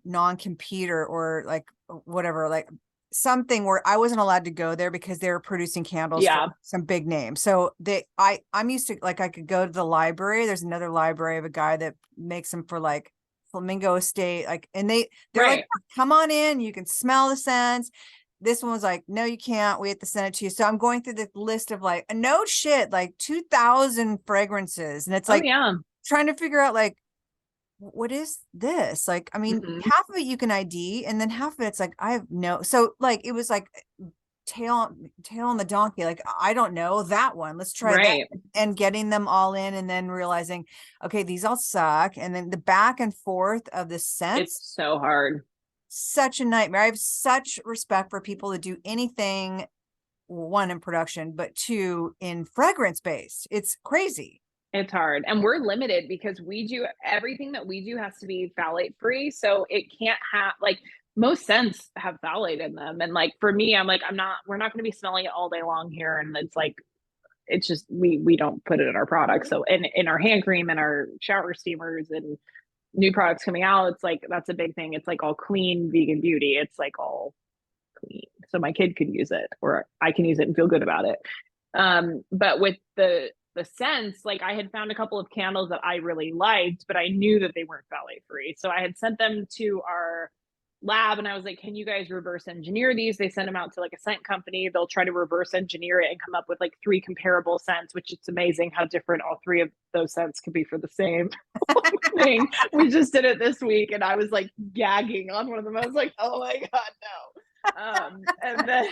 non-computer or like whatever, like something where I wasn't allowed to go there because they were producing candles for yeah, some big name. So I'm used to, like, I could go to the library. There's another library of a guy that makes them for like Flamingo Estate, like, and they're like, right. come on in, you can smell the scents. This one was like, no, you can't. We have to send it to you. So I'm going through the list of like, no shit, like 2,000 fragrances, and it's Oh like yeah. trying to figure out like, what is this? Like, I mean, Hmm. half of it you can ID, and then half of it's like, I have no, so like, it was like tail on the donkey. Like, I don't know that one. Let's try that. Right. And getting them all in, and then realizing, okay, these all suck. And then the back and forth of the It's scents, so hard. such a nightmare. I have such respect for people that do anything, one, in production, but two, in fragrance based. It's crazy. It's hard. And we're limited because we do everything that we do has to be phthalate free. So it can't have like most scents have phthalate in them. And like for me, I'm like, we're not going to be smelling it all day long here. And it's like, it's just, we don't put it in our products. So in our hand cream and our shower steamers and new products coming out, it's like, that's a big thing. It's like all clean vegan beauty. It's like all clean. So my kid could use it, or I can use it and feel good about it. But with the scents, like I had found a couple of candles that I really liked, but I knew that they weren't phthalate free. So I had sent them to our lab, and I was like, can you guys reverse engineer these? They send them out to like a scent company. They'll try to reverse engineer it and come up with like 3 comparable scents, which it's amazing how different all 3 of those scents could be for the same thing. We just did it this week, and I was like gagging on one of them. I was like, oh my God, no. And then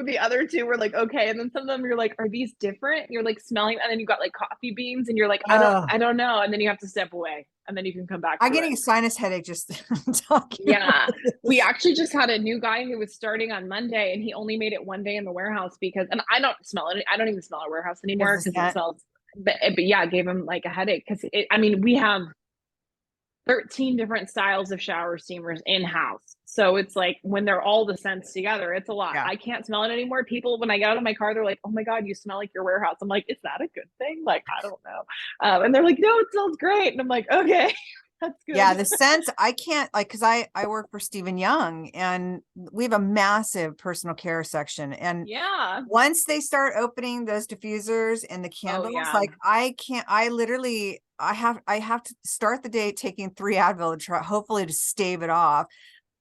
the other 2 were like, okay. And then some of them you're like, are these different? You're like smelling, and then you got like coffee beans, and you're like, I don't know. And then you have to step away, and then you can come back I'm to it. getting a sinus headache just talking Yeah. about We this. actually just had a new guy who was starting on Monday, and he only made it 1 day in the warehouse because, and I don't smell it. I don't even smell our warehouse Because anymore of the because it scent. smells, but yeah, it gave him like a headache because I mean, we have 13 different styles of shower steamers in house. So it's like when they're all the scents together, it's a lot. Yeah. I can't smell it anymore. People, when I get out of my car, they're like, oh my God, you smell like your warehouse. I'm like, is that a good thing? Like, I don't know. And they're like, no, it smells great. And I'm like, okay, that's Yeah, good. the scents, I can't, like, because I work for Stephen Young, and we have a massive personal care section. And Yeah. once they start opening those diffusers and the Oh, candles, yeah. like, I can't, I literally, I have to start the day taking 3 Advil to try, hopefully, to stave it off.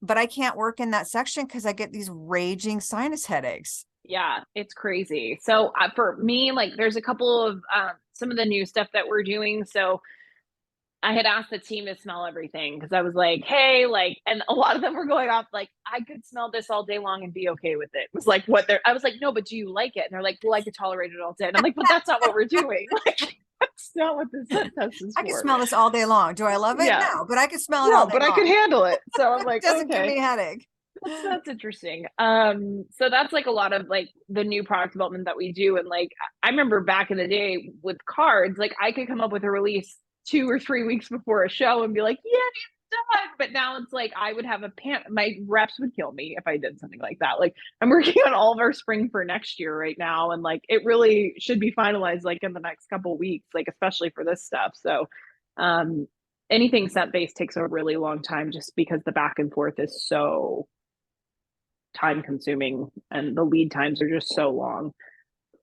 But I can't work in that section because I get these raging sinus headaches. Yeah, it's crazy. So for me, like, there's a couple of some of the new stuff that we're doing. So I had asked the team to smell everything because I was like, hey, like, and a lot of them were going off like, I could smell this all day long and be okay with it. It was like what they're, I was like, no, but do you like it? And they're like, well, I could tolerate it all day. And I'm like, but that's not what we're doing. Like, that's not what this scent test is I can for. smell this all day long. Do I love it? Yeah. No, but I can smell it all No, day but I long. could handle it. So I'm It like, doesn't give okay. me a headache. That's interesting. So that's like a lot of like the new product development that we do. And like I remember back in the day with cards, like I could come up with a release 2 or 3 weeks before a show and be like, yeah, it's done. But now it's like I would have my reps would kill me if I did something like that. Like I'm working on all of our spring for next year right now. And like it really should be finalized like in the next couple weeks, like especially for this stuff. So um anything scent based takes a really long time just because the back and forth is so time consuming and the lead times are just so long.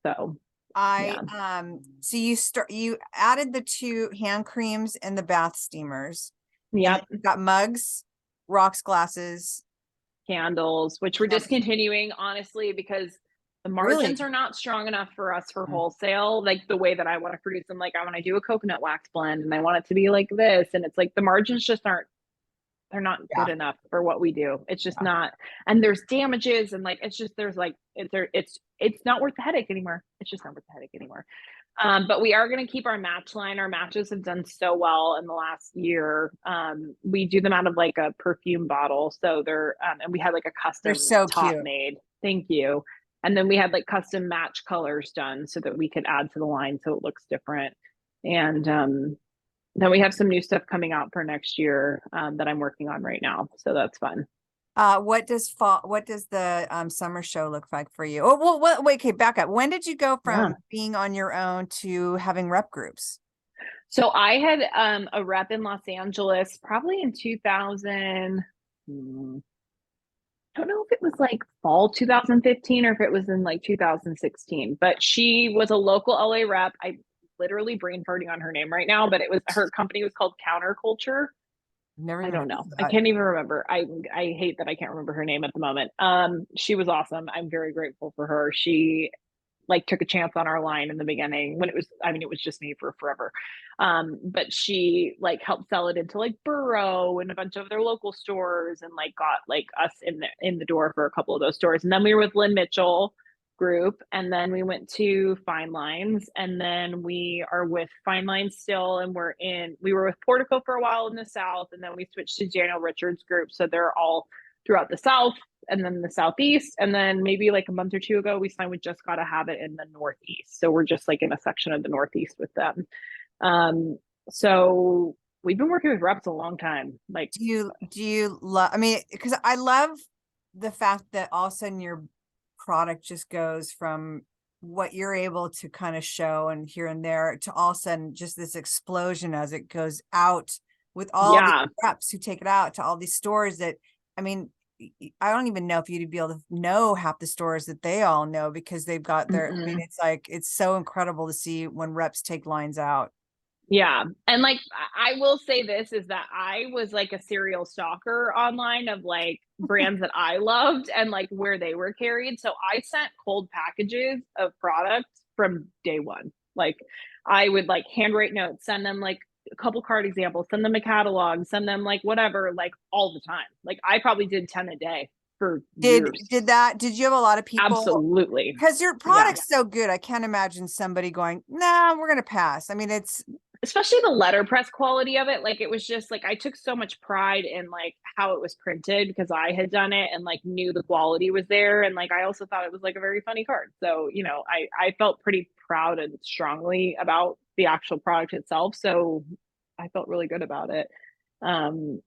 So I yeah. so you added the 2 hand creams and the bath steamers, and then Yep. you've got mugs, rocks glasses. Candles, which we're Candles. discontinuing honestly because the margins Really? are not strong enough for us for Mm. wholesale, like the way that I want to produce them. Like I want to do a coconut wax blend and I want it to be like this. And it's like the margins just aren't they're not Yeah, good enough for what we do. It's just yeah. not, and there's damages and like it's just there's like it's not worth the headache anymore. It's just not worth the headache anymore. But we are going to keep our match line. Our matches have done so well in the last year. We do them out of like a perfume bottle, so they're and we had like a They're custom so top cute. made. Thank you. And then we had like custom match colors done so that we could add to the line so it looks different. And then we have some new stuff coming out for next year that I'm working on right now. So that's fun. What does the summer show look like for you? Oh, well, wait, okay, back up. When did you go Yeah. from being on your own to having rep groups? So I had a rep in Los Angeles probably in 2000. I don't know if it was like fall 2015 or if it was in like 2016, but she was a local LA rep. I literally brain farting on her name right now, but it was her company was called Counterculture. Never I even don't heard know. of I that. can't even remember. I hate that I can't remember her name at the moment. She was awesome. I'm very grateful for her. She like took a chance on our line in the beginning when it was, I mean, it was just me for forever. But she like helped sell it into like Burrow and a bunch of other local stores and like got like us in the door for a couple of those stores. And then we were with Lynn Mitchell group and then we went to Fine Lines and then we are with Fine Lines still and we were with Portico for a while in the South and then we switched to Daniel Richards group. So they're all throughout the South and then the Southeast. And then maybe like a month or two ago, we signed with Just Gotta Have It in the Northeast. So we're just like in a section of the Northeast with them. Um, so we've been working with reps a long time. Like, Do you love, I mean, because I love the fact that all of a sudden your product just goes from what you're able to kind of show and here and there to all of a sudden just this explosion as it goes out with all the yeah, reps who take it out to all these stores that, I mean, I don't even know if you'd be able to know half the stores that they all know because they've got their, I mean, mm-mm. it's like, it's so incredible to see when reps take lines out. Yeah. And like I will say this is that I was like a serial stalker online of like brands that I loved and like where they were carried. So I sent cold packages of products from day one. Like I would like handwrite notes, send them like a couple card examples, send them a catalog, send them like whatever, like all the time. Like I probably did 10 a day for Did years. did you have a lot of people? Absolutely. Because your Yeah. product's so good, I can't imagine somebody going, nah, we're gonna pass. I mean, it's Especially the letterpress quality of it, like it was just like I took so much pride in like how it was printed because I had done it and like knew the quality was there and like I also thought it was like a very funny card. So you know I felt pretty proud and strongly about the actual product itself, so I felt really good about it. um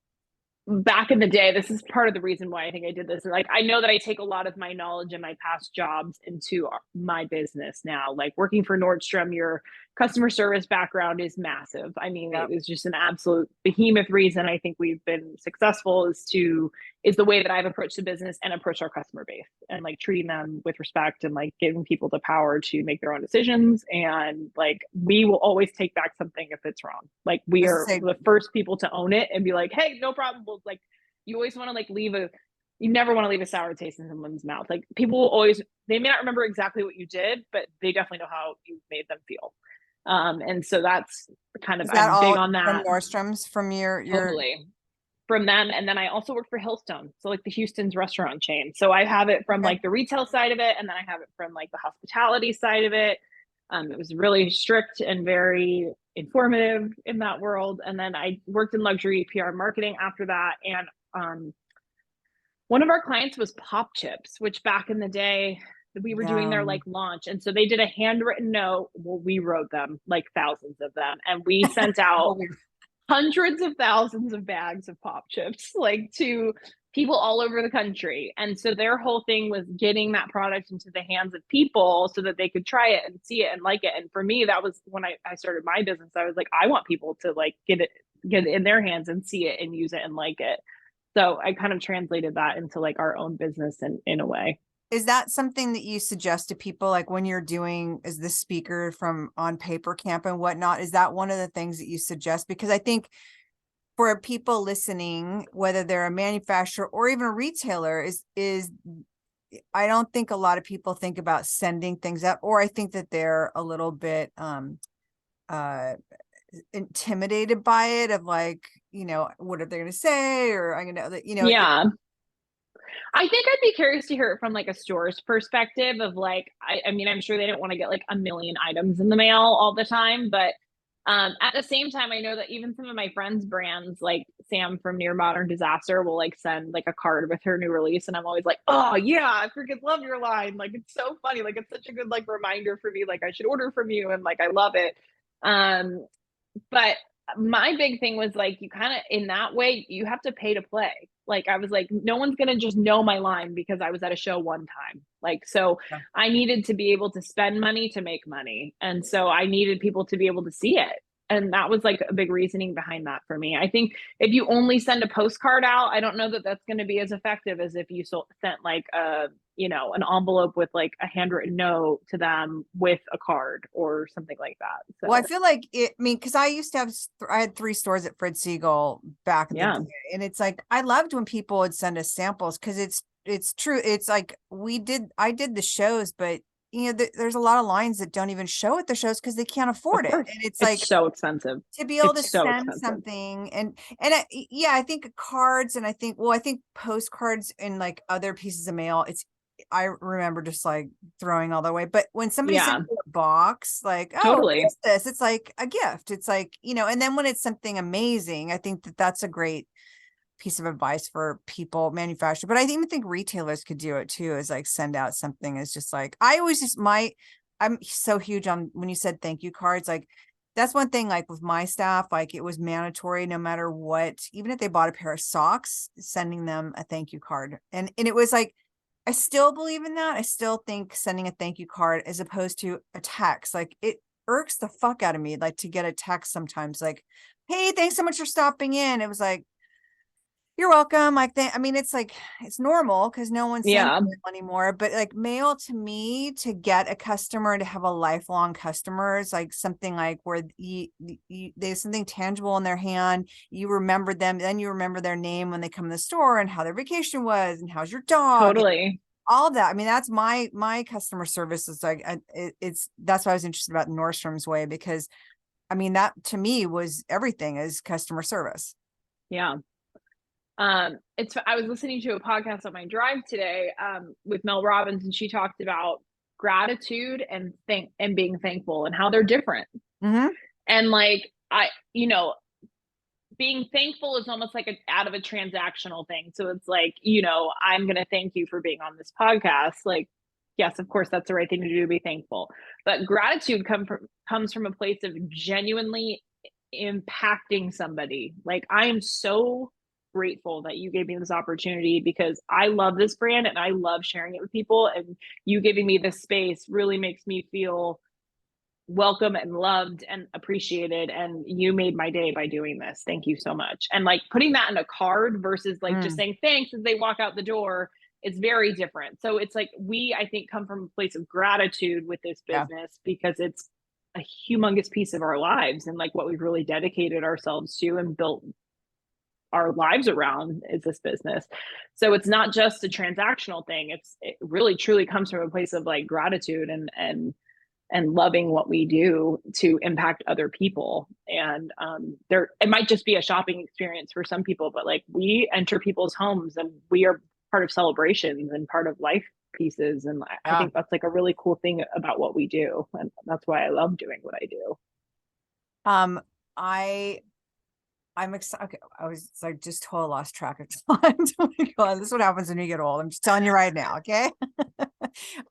Back in the day, this is part of the reason why I think I did this. Like, I know that I take a lot of my knowledge and my past jobs into my business now. Like, working for Nordstrom, your customer service background is massive. I mean, yeah. it was just an absolute behemoth reason I think we've been successful is the way that I've approached the business and approached our customer base and like treating them with respect and like giving people the power to make their own decisions. And like, we will always take back something if it's wrong. Like, we Just to are say, the first people to own it and be like, hey, no problem. We'll like, you always want to like you never want to leave a sour taste in someone's mouth. Like people will always, they may not remember exactly what you did, but they definitely know how you made them feel. And so that's kind of, is that I'm big all on from that. Nordstrom's from your Totally. From them. And then I also work for Hillstone. So like the Houston's restaurant chain. So I have it from okay. like the retail side of it. And then I have it from like the hospitality side of it. It was really strict and very informative in that world. And then I worked in luxury PR marketing after that. And One of our clients was Pop Chips, which back in the day we were doing their Yum. like launch. And so they did a handwritten note. Well, we wrote them, like thousands of them, and we sent out hundreds of thousands of bags of Pop Chips, like to people all over the country. And so their whole thing was getting that product into the hands of people so that they could try it and see it and like it. And for me, that was when I started my business. I was like, I want people to like get it in their hands and see it and use it and like it. So I kind of translated that into like our own business in a way. Is that something that you suggest to people, like when you're doing as the speaker from on paper camp and whatnot? Is that one of the things that you suggest? Because I think for people listening, whether they're a manufacturer or even a retailer, is I don't think a lot of people think about sending things out, or I think that they're a little bit uh intimidated by it, of like, what are they going to say, or I'm gonna, Yeah. I think I'd be curious to hear it from like a store's perspective of like, I mean, I'm sure they don't want to get like a million items in the mail all the time, but at the same time, I know that even some of my friends' brands, like Sam from Near Modern Disaster, will like send like a card with her new release, and I'm always like, oh yeah, I freaking love your line. Like it's so funny. Like it's such a good like reminder for me. Like I should order from you, and like I love it. Um, but my big thing was like, you kind of, in that way, you have to pay to play. Like I was like, no one's gonna just know my line because I was at a show one time. Like, so Yeah. I needed to be able to spend money to make money. And so I needed people to be able to see it. And that was like a big reasoning behind that for me. I think if you only send a postcard out, I don't know that that's going to be as effective as if you sent like a, an envelope with like a handwritten note to them with a card or something like that. Well, I So feel like because I used to have, I had 3 stores at Fred Siegel back in the yeah, day, and it's like, I loved when people would send us samples, because it's true. It's like I did the shows, but there's a lot of lines that don't even show at the shows because they can't of afford it. course. And it's like, It's so expensive. to be able to It's so send expensive. something, and yeah, I think cards, and I think postcards and like other pieces of mail, I remember just like throwing all the way. But when somebody sends Yeah, you a box, like, oh, what totally. is this? It's like a gift. It's like, and then when it's something amazing, I think that that's a great piece of advice for people, manufacturers. But I even think retailers could do it too, is like send out something. Is just like, I always just I'm so huge on when you said thank you cards. Like that's one thing, like with my staff, like it was mandatory no matter what, even if they bought a pair of socks, sending them a thank you card. And it was like, I still believe in that. I still think sending a thank you card as opposed to a text, like it irks the fuck out of me, like to get a text sometimes like, hey, thanks so much for stopping in. It was like, you're welcome. Like I mean, it's like, it's normal because no one sends Yeah, mail anymore. But like mail, to me, to get a customer, to have a lifelong customer, is like something like where there's something tangible in their hand. You remember them, then you remember their name when they come in the store, and how their vacation was, and how's your dog, and totally. all of that. I mean, that's my customer service is like, it's that's why I was interested about Nordstrom's way, because I mean, that to me was everything, is customer service. Yeah. I was listening to a podcast on my drive today, with Mel Robbins, and she talked about gratitude and being thankful and how they're different. Mm-hmm. And like, being thankful is almost like out of a transactional thing. So it's like, I'm going to thank you for being on this podcast. Like, yes, of course, that's the right thing to do, be thankful. But gratitude comes from a place of genuinely impacting somebody. Like, I am so grateful that you gave me this opportunity because I love this brand and I love sharing it with people. And you giving me this space really makes me feel welcome and loved and appreciated, and you made my day by doing this. Thank you so much. And like putting that in a card versus like just saying thanks as they walk out the door, it's very different. So it's like, I think, come from a place of gratitude with this Yeah. business because it's a humongous piece of our lives and like what we've really dedicated ourselves to and built our lives around is this business. So it's not just a transactional thing. It really truly comes from a place of like gratitude and loving what we do to impact other people. And it might just be a shopping experience for some people, but like we enter people's homes and we are part of celebrations and part of life pieces. And I Yeah. think that's like a really cool thing about what we do. And that's why I love doing what I do. Um, I I'm excited. Okay, I was like just totally lost track of time. Oh my God, this is what happens when you get old. I'm just telling you right now. Okay.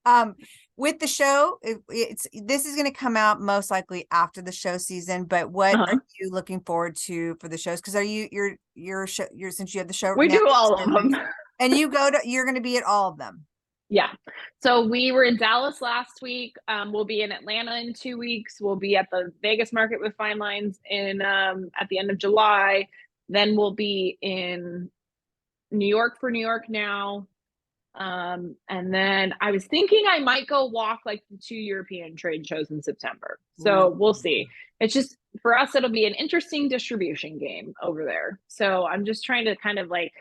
um, with the show, this is going to come out most likely after the show season. But what Uh-huh. are you looking forward to for the shows? Because are you're show, you're since you have the show We now do all of them. and you're going to be at all of them. Yeah. So we were in Dallas last week. We'll be in Atlanta in 2 weeks. We'll be at the Vegas Market with Fine Lines in at the end of July. Then we'll be in New York for New York Now. And then I was thinking I might go walk like the 2 European trade shows in September. So we'll see. It's just for us, it'll be an interesting distribution game over there. So I'm just trying to kind of like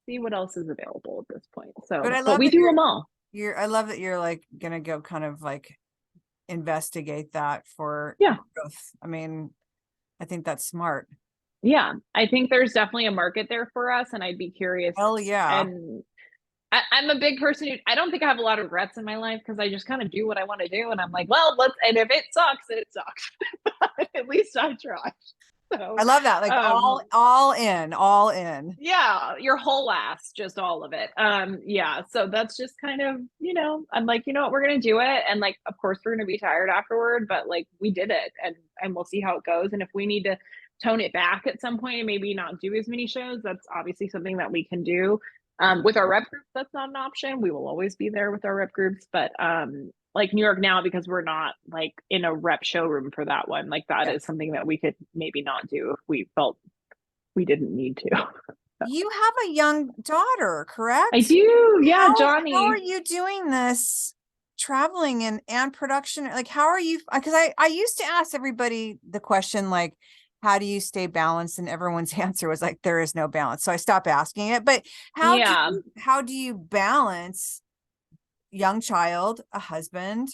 see what else is available at this point. So, But I but love we that do them all. I love that you're like gonna go kind of like investigate that for Yeah. growth. I mean, I think that's smart. Yeah. I think there's definitely a market there for us. And I'd be curious. Hell yeah. And I'm a big person who I don't think I have a lot of regrets in my life because I just kind of do what I want to do. And I'm like, well, and if it sucks, it sucks. At least I tried. So, I love that. Like all in. yeah, your whole ass, just all of it. Yeah. So that's just kind of, I'm like, you know what, we're gonna do it. And like, of course we're gonna be tired afterward, but like we did it and we'll see how it goes. And if we need to tone it back at some point and maybe not do as many shows, that's obviously something that we can do. With our rep groups, that's not an option. We will always be there with our rep groups, but like New York Now, because we're not like in a rep showroom for that one, like that is something that we could maybe not do if we felt we didn't need to. You have a young daughter, correct? I do. Yeah, How Johnny. are you doing this traveling and production? Like, how are you? Because I used to ask everybody the question, like, how do you stay balanced? And everyone's answer was like, there is no balance. So I stopped asking it. But how do you balance young child, a husband,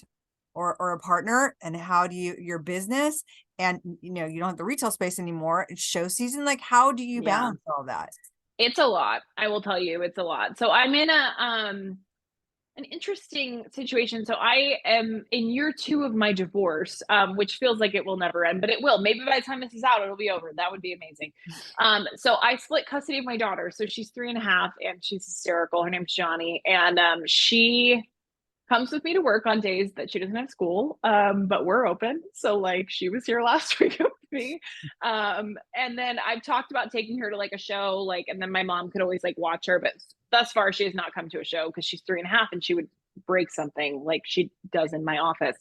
or a partner, and how do you your business? And you don't have the retail space anymore. It's show season. Like, how do you balance all that? It's a lot. I will tell you, it's a lot. So I'm in an interesting situation. So I am in year 2 of my divorce, which feels like it will never end, but it will. Maybe by the time this is out, it'll be over. That would be amazing. So I split custody of my daughter. So she's 3.5 and she's hysterical. Her name's Johnny. And she comes with me to work on days that she doesn't have school, but we're open. So like she was here last week with me. And then I've talked about taking her to like a show, like, and then my mom could always like watch her, but thus far she has not come to a show because she's 3.5 and she would break something like she does in my office.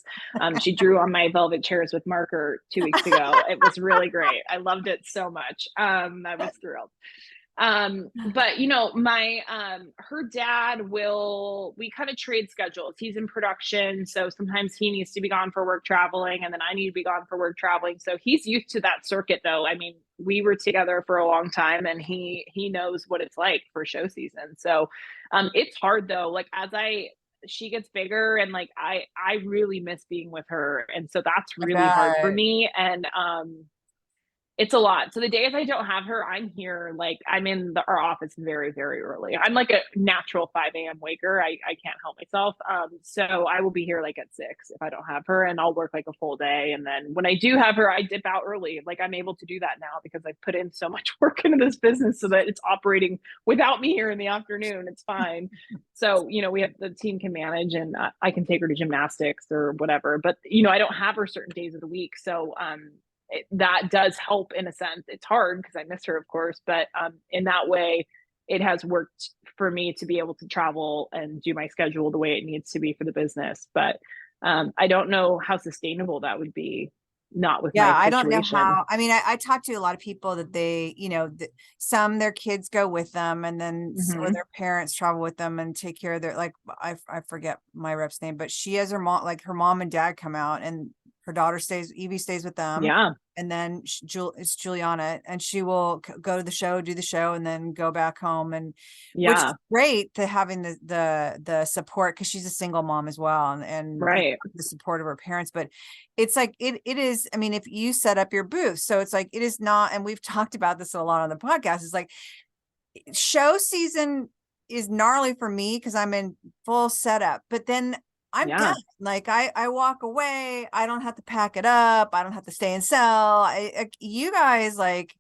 She drew on my velvet chairs with marker 2 weeks ago. It was really great. I loved it so much. I was thrilled. But my her dad we kind of trade schedules. He's in production, so sometimes he needs to be gone for work traveling and then I need to be gone for work traveling. So he's used to that circuit though. I mean, we were together for a long time and he knows what it's like for show season. So it's hard though, like she gets bigger and like I really miss being with her, and so that's really hard for me. And it's a lot. So the days I don't have her, I'm here, like I'm in our office very, very early. I'm like a natural 5 a.m. waker. I can't help myself. So I will be here like at 6 if I don't have her, and I'll work like a full day. And then when I do have her, I dip out early. Like I'm able to do that now because I put in so much work into this business so that it's operating without me here in the afternoon. It's fine. So, we have the team can manage, and I can take her to gymnastics or whatever, but I don't have her certain days of the week. So, that does help in a sense. It's hard because I miss her, of course, but in that way, it has worked for me to be able to travel and do my schedule the way it needs to be for the business. But I don't know how sustainable that would be. Not with my situation. I don't know how. I mean, I talk to a lot of people that they, some their kids go with them, and then some of their parents travel with them and take care of their, like, I forget my rep's name, but she has her mom, like her mom and dad come out, and her daughter Evie stays with them. Yeah. And then it's Juliana, and she will go to the show, do the show, and then go back home. And which is great to having the support, because she's a single mom as well, and right, the support of her parents. But it's like it is. I mean, if you set up your booth, so it's like it is not. And we've talked about this a lot on the podcast. It's like show season is gnarly for me because I'm in full setup, but then I'm done. Like I walk away. I don't have to pack it up. I don't have to stay and sell. You guys, like,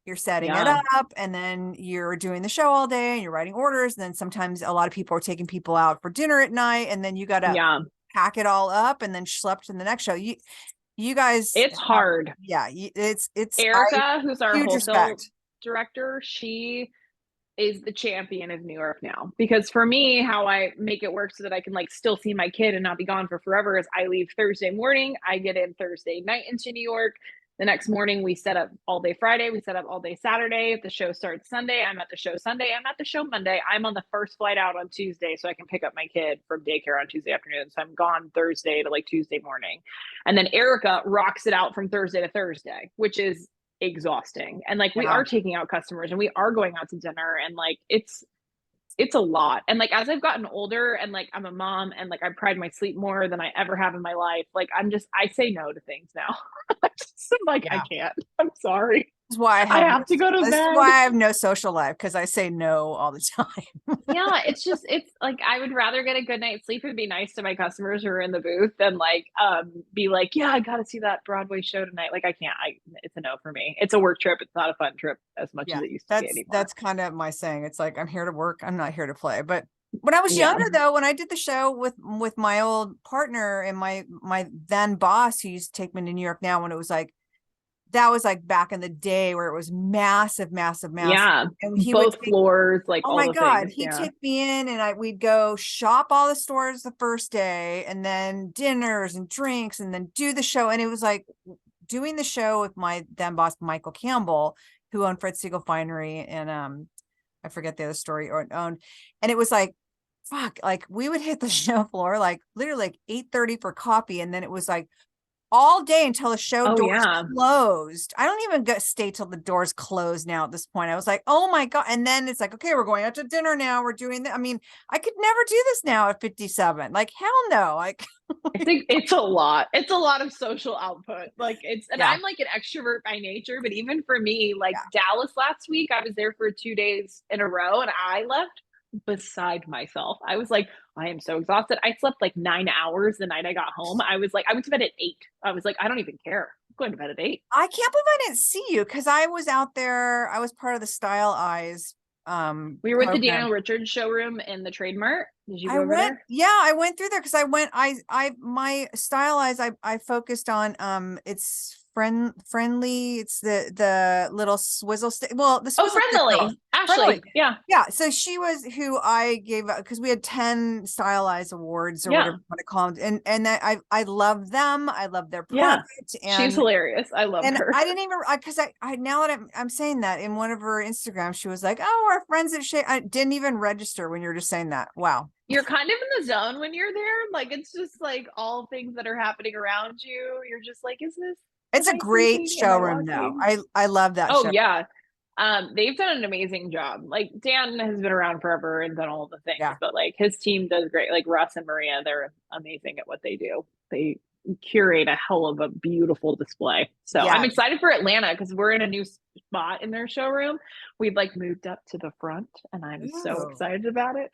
you're setting it Yeah. up, and then you're doing the show all day and you're writing orders. And then sometimes a lot of people are taking people out for dinner at night, and then you got to Yeah. pack it all up and then schlepped to the next show. You guys It's have, hard. yeah, it's I Erica, who's our huge wholesale respect. director, she is the champion of New York now. Because for me, how I make it work so that I can like still see my kid and not be gone for forever is I leave Thursday morning, I get in Thursday night into New York. The next morning, we set up all day Friday, we set up all day Saturday. If the show starts Sunday, I'm at the show Sunday, I'm at the show Monday. I'm on the first flight out on Tuesday so I can pick up my kid from daycare on Tuesday afternoon. So I'm gone Thursday to like Tuesday morning. And then Erica rocks it out from Thursday to Thursday, which is exhausting. And like we Yeah. are taking out customers and we are going out to dinner, and like it's a lot. And like as I've gotten older and like I'm a mom and like I pride my sleep more than I ever have in my life, like I say no to things now. I'm like, I Yeah. can't. I'm sorry. This is why I have to go to this is bed. why I have no social life, because I say no all the time. Yeah, it's like I would rather get a good night's sleep and be nice to my customers who are in the booth than like be like, yeah, I gotta see that Broadway show tonight. Like I can't. It's a no for me. It's a work trip. It's not a fun trip as much Yeah, as it used to be anymore. that's kind of my saying. It's like, I'm here to work, I'm not here to play. But when I was Yeah. younger, though, when I did the show with my old partner and my then boss, who used to take me to New York now, when it was like, that was like back in the day where it was massive, massive, massive. Yeah. And he would Both floors, like oh all my the God, things. he'd Yeah. take me in, and we'd go shop all the stores the first day, and then dinners and drinks, and then do the show. And it was like doing the show with my then boss, Michael Campbell, who owned Fred Siegel Finery, and I forget the other story or owned. And it was like, fuck, like we would hit the show floor like literally like 8:30 for coffee, and then it was like all day until the show Oh doors yeah. closed. I don't even stay till the doors close now at this point. I was like, oh my God. And then it's like, okay, we're going out to dinner now. We're doing that. I mean, I could never do this now at 57. Like, hell no. Like, I think it's a lot. It's a lot of social output. Like and yeah, I'm like an extrovert by nature, but even for me, like yeah. Dallas last week, I was there for 2 days in a row and I left beside myself. I was like, I am so exhausted. I slept like 9 hours the night I got home. I was like, I went to bed at 8. I was like, I don't even care. I'm going to bed at 8. I can't believe I didn't see you, because I was out there. I was part of the Style Eyes We were at the program. Daniel Richards showroom in the Trade Mart. Did you I go over went, there? yeah, I went through there because my Style Eyes, I focused on it's friendly. It's the little swizzle stick. Well, the Oh, swizzle stick friendly. girls. Ashley. Friendly. Yeah. Yeah. So she was who I gave, because we had 10 Stylized awards or Yeah. whatever you want to call them. And I love them. I love their Yeah. product. She's And hilarious. I love her. I didn't even, because I now that I'm saying that, in one of her Instagrams, she was like, oh, our friends at Shay. I didn't even register when you were just saying that. Wow. You're kind of in the zone when you're there. Like it's just like all things that are happening around you. You're just like, is this? It's Am a I great sleeping? Am I showroom though. walking? I love that Oh show. yeah. They've done an amazing job. Like Dan has been around forever and done all the things, Yeah. but like his team does great. Like Russ and Maria, they're amazing at what they do. They curate a hell of a beautiful display. So Yeah. I'm excited for Atlanta because we're in a new spot in their showroom. We've like moved up to the front and I'm so Ooh. excited about it.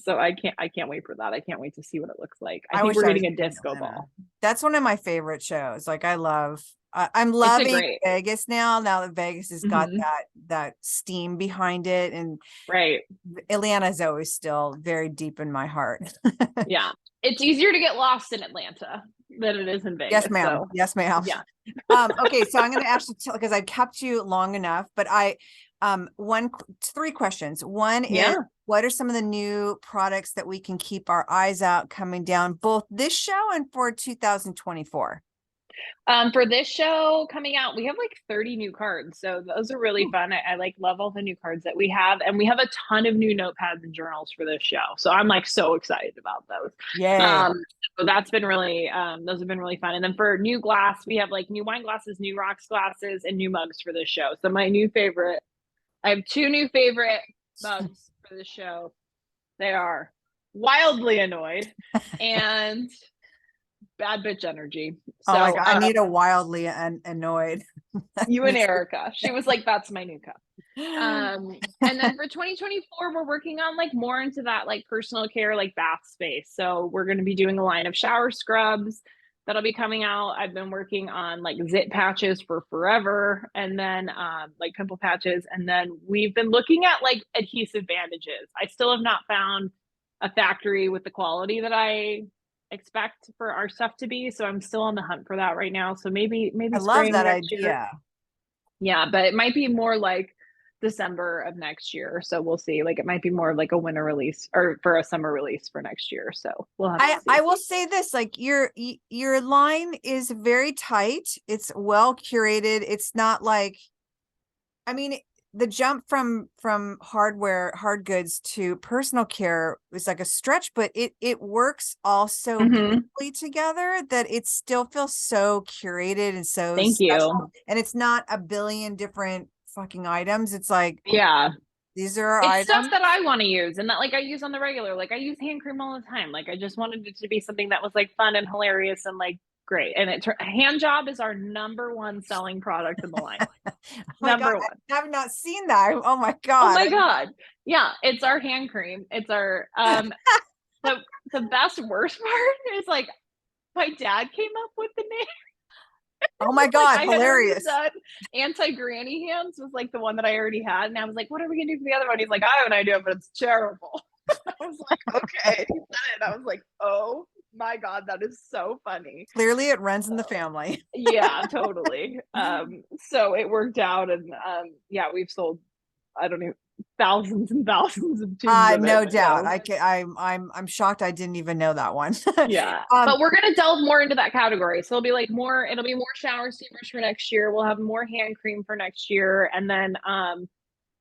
So I can't wait for that. I can't wait to see what it looks like. I think wish we're I was getting a in disco Atlanta. ball. That's one of my favorite shows. Like I'm It's a loving great Vegas now that Vegas has got that steam behind it, and right. Atlanta is always still very deep in my heart. Yeah. It's easier to get lost in Atlanta than it is in Vegas. Yes, ma'am. So Yes, ma'am. yeah. Okay, so I'm going to actually tell, because I kept you long enough, but three questions. One Yeah. is, what are some of the new products that we can keep our eyes out coming down, both this show and for 2024? For this show coming out, we have like 30 new cards. So those are really fun. I like love all the new cards that we have. And we have a ton of new notepads and journals for this show. So I'm like so excited about those. Yay. So that's been really, those have been really fun. And then for new glass, we have like new wine glasses, new rocks glasses, and new mugs for this show. So my new favorite, I have 2 new favorite mugs for this show. They are Wildly Annoyed and Bad Bitch Energy. So Oh my God, I need a Wildly Annoyed. you and Erica. She was like, that's my new cup. And then for 2024, we're working on like more into that like personal care, like bath space. So we're going to be doing a line of shower scrubs, that'll be coming out. I've been working on like zit patches for forever, and then like pimple patches, and then we've been looking at like adhesive bandages. I still have not found a factory with the quality that I expect for our stuff to be, so I'm still on the hunt for that right now. So maybe I love spring that next year. idea. Yeah, but it might be more like December of next year. So we'll see. Like it might be more like a winter release or for a summer release for next year. So we'll have to see. I will say this, like your line is very tight. It's well curated. It's not like, I mean, the jump from hard goods to personal care is like a stretch, but it works all so Mhm. beautifully together that it still feels so curated and so Thank you. special. And it's not a billion different fucking items. It's like, Yeah. these are our It's stuff items. that I want to use and that like I use on the regular. Like I use hand cream all the time. Like I just wanted it to be something that was like fun and hilarious and like great. And hand job is our number one selling product in the line. Oh my God, Number one. I have not seen that. Oh my Oh God. my God. Yeah, it's our hand cream. It's our the the best worst part is like my dad came up with the name. Oh my Like God, I had already hilarious. done anti-granny hands was like the one that I already had. And I was like, what are we gonna do for the other one? He's like, I have an idea, but it's terrible. I was like, okay. He said it. I was like, oh my God, that is so funny. Clearly it runs in the So, family. yeah, totally. So it worked out and yeah, we've sold I don't know thousands and thousands of tubes of it. No doubt. So I'm shocked I didn't even know that one. yeah, Um, but we're gonna delve more into that category. So it'll be like more. It'll be more shower steamers for next year. We'll have more hand cream for next year, and then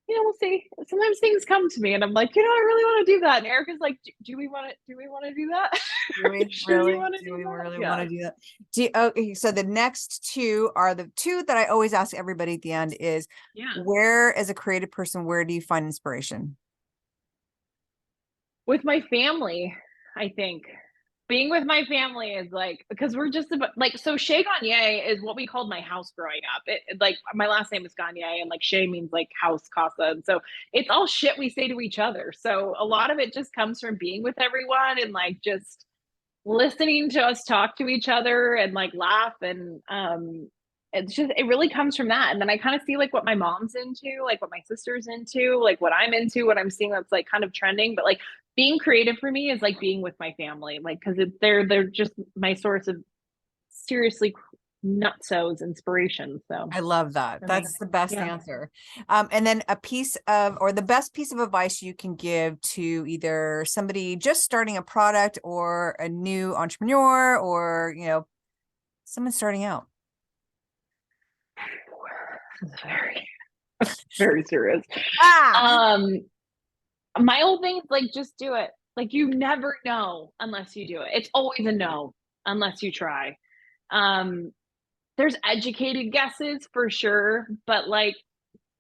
we'll see. Sometimes things come to me, and I'm like, I really want to do that. And Erica's like, do we want to? Do we want to do that? do we Sure, you really, want to do do we that? really want Yeah. to do that? Okay, so the next two are the two that I always ask everybody at the end is, Yeah. where, as a creative person, where do you find inspiration? With my family, I think being with my family is like because we're just about like so Chez Gagné is what we called my house growing up. Like my last name is Gagné and like Chez means like house casa. And so it's all shit we say to each other. So a lot of it just comes from being with everyone and like just listening to us talk to each other and like laugh and it really comes from that. And then I kind of see like what my mom's into, like what my sister's into, like what I'm into, what I'm seeing that's like kind of trending. But like being creative for me is like being with my family, like because they're just my source of seriously nutsos inspiration. So I love that. for me, That's the best yeah. answer. And then a piece of, or the best piece of advice you can give to either somebody just starting a product or a new entrepreneur or, someone starting out. Very, very serious. Ah, Um, my whole thing is like just do it. Like you never know unless you do it. It's always a no unless you try. Um, there's educated guesses for sure, but like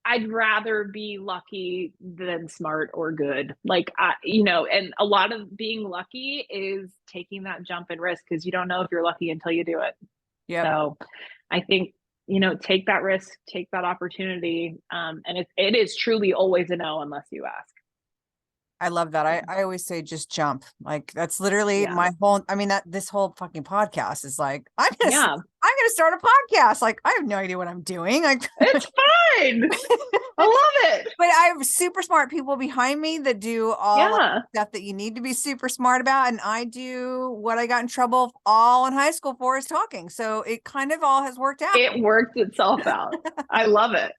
I'd rather be lucky than smart or good. Like and a lot of being lucky is taking that jump and risk because you don't know if you're lucky until you do it. yep. So I think, take that risk, take that opportunity. And it is truly always a no unless you ask. I love that. I always say just jump. Like that's literally Yeah. my whole, I mean, that this whole fucking podcast is like, Yeah. I'm gonna start a podcast. Like I have no idea what I'm doing. Like It's fine. I love it. but I have super smart people behind me that do all of Yeah. the stuff that you need to be super smart about. And I do what I got in trouble all in high school for is talking. So it kind of all has worked out. It worked itself out. I love it.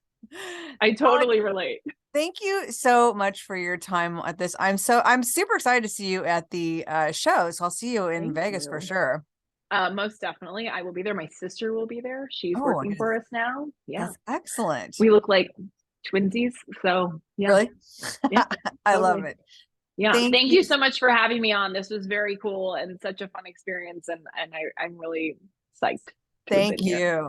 I Alex, totally relate. thank you so much for your time at this. I'm super excited to see you at the show. So I'll see you in Thank Vegas for you. sure. Most definitely. I will be there. My sister will be there. She's Oh, working for us now. Yeah. that's excellent. We look like twinsies. So yeah. Really? Yeah. I Totally. love it. Yeah. Thank Thank you. you so much for having me on. This was very cool and such a fun experience. And I'm really psyched to have Thank been here. you.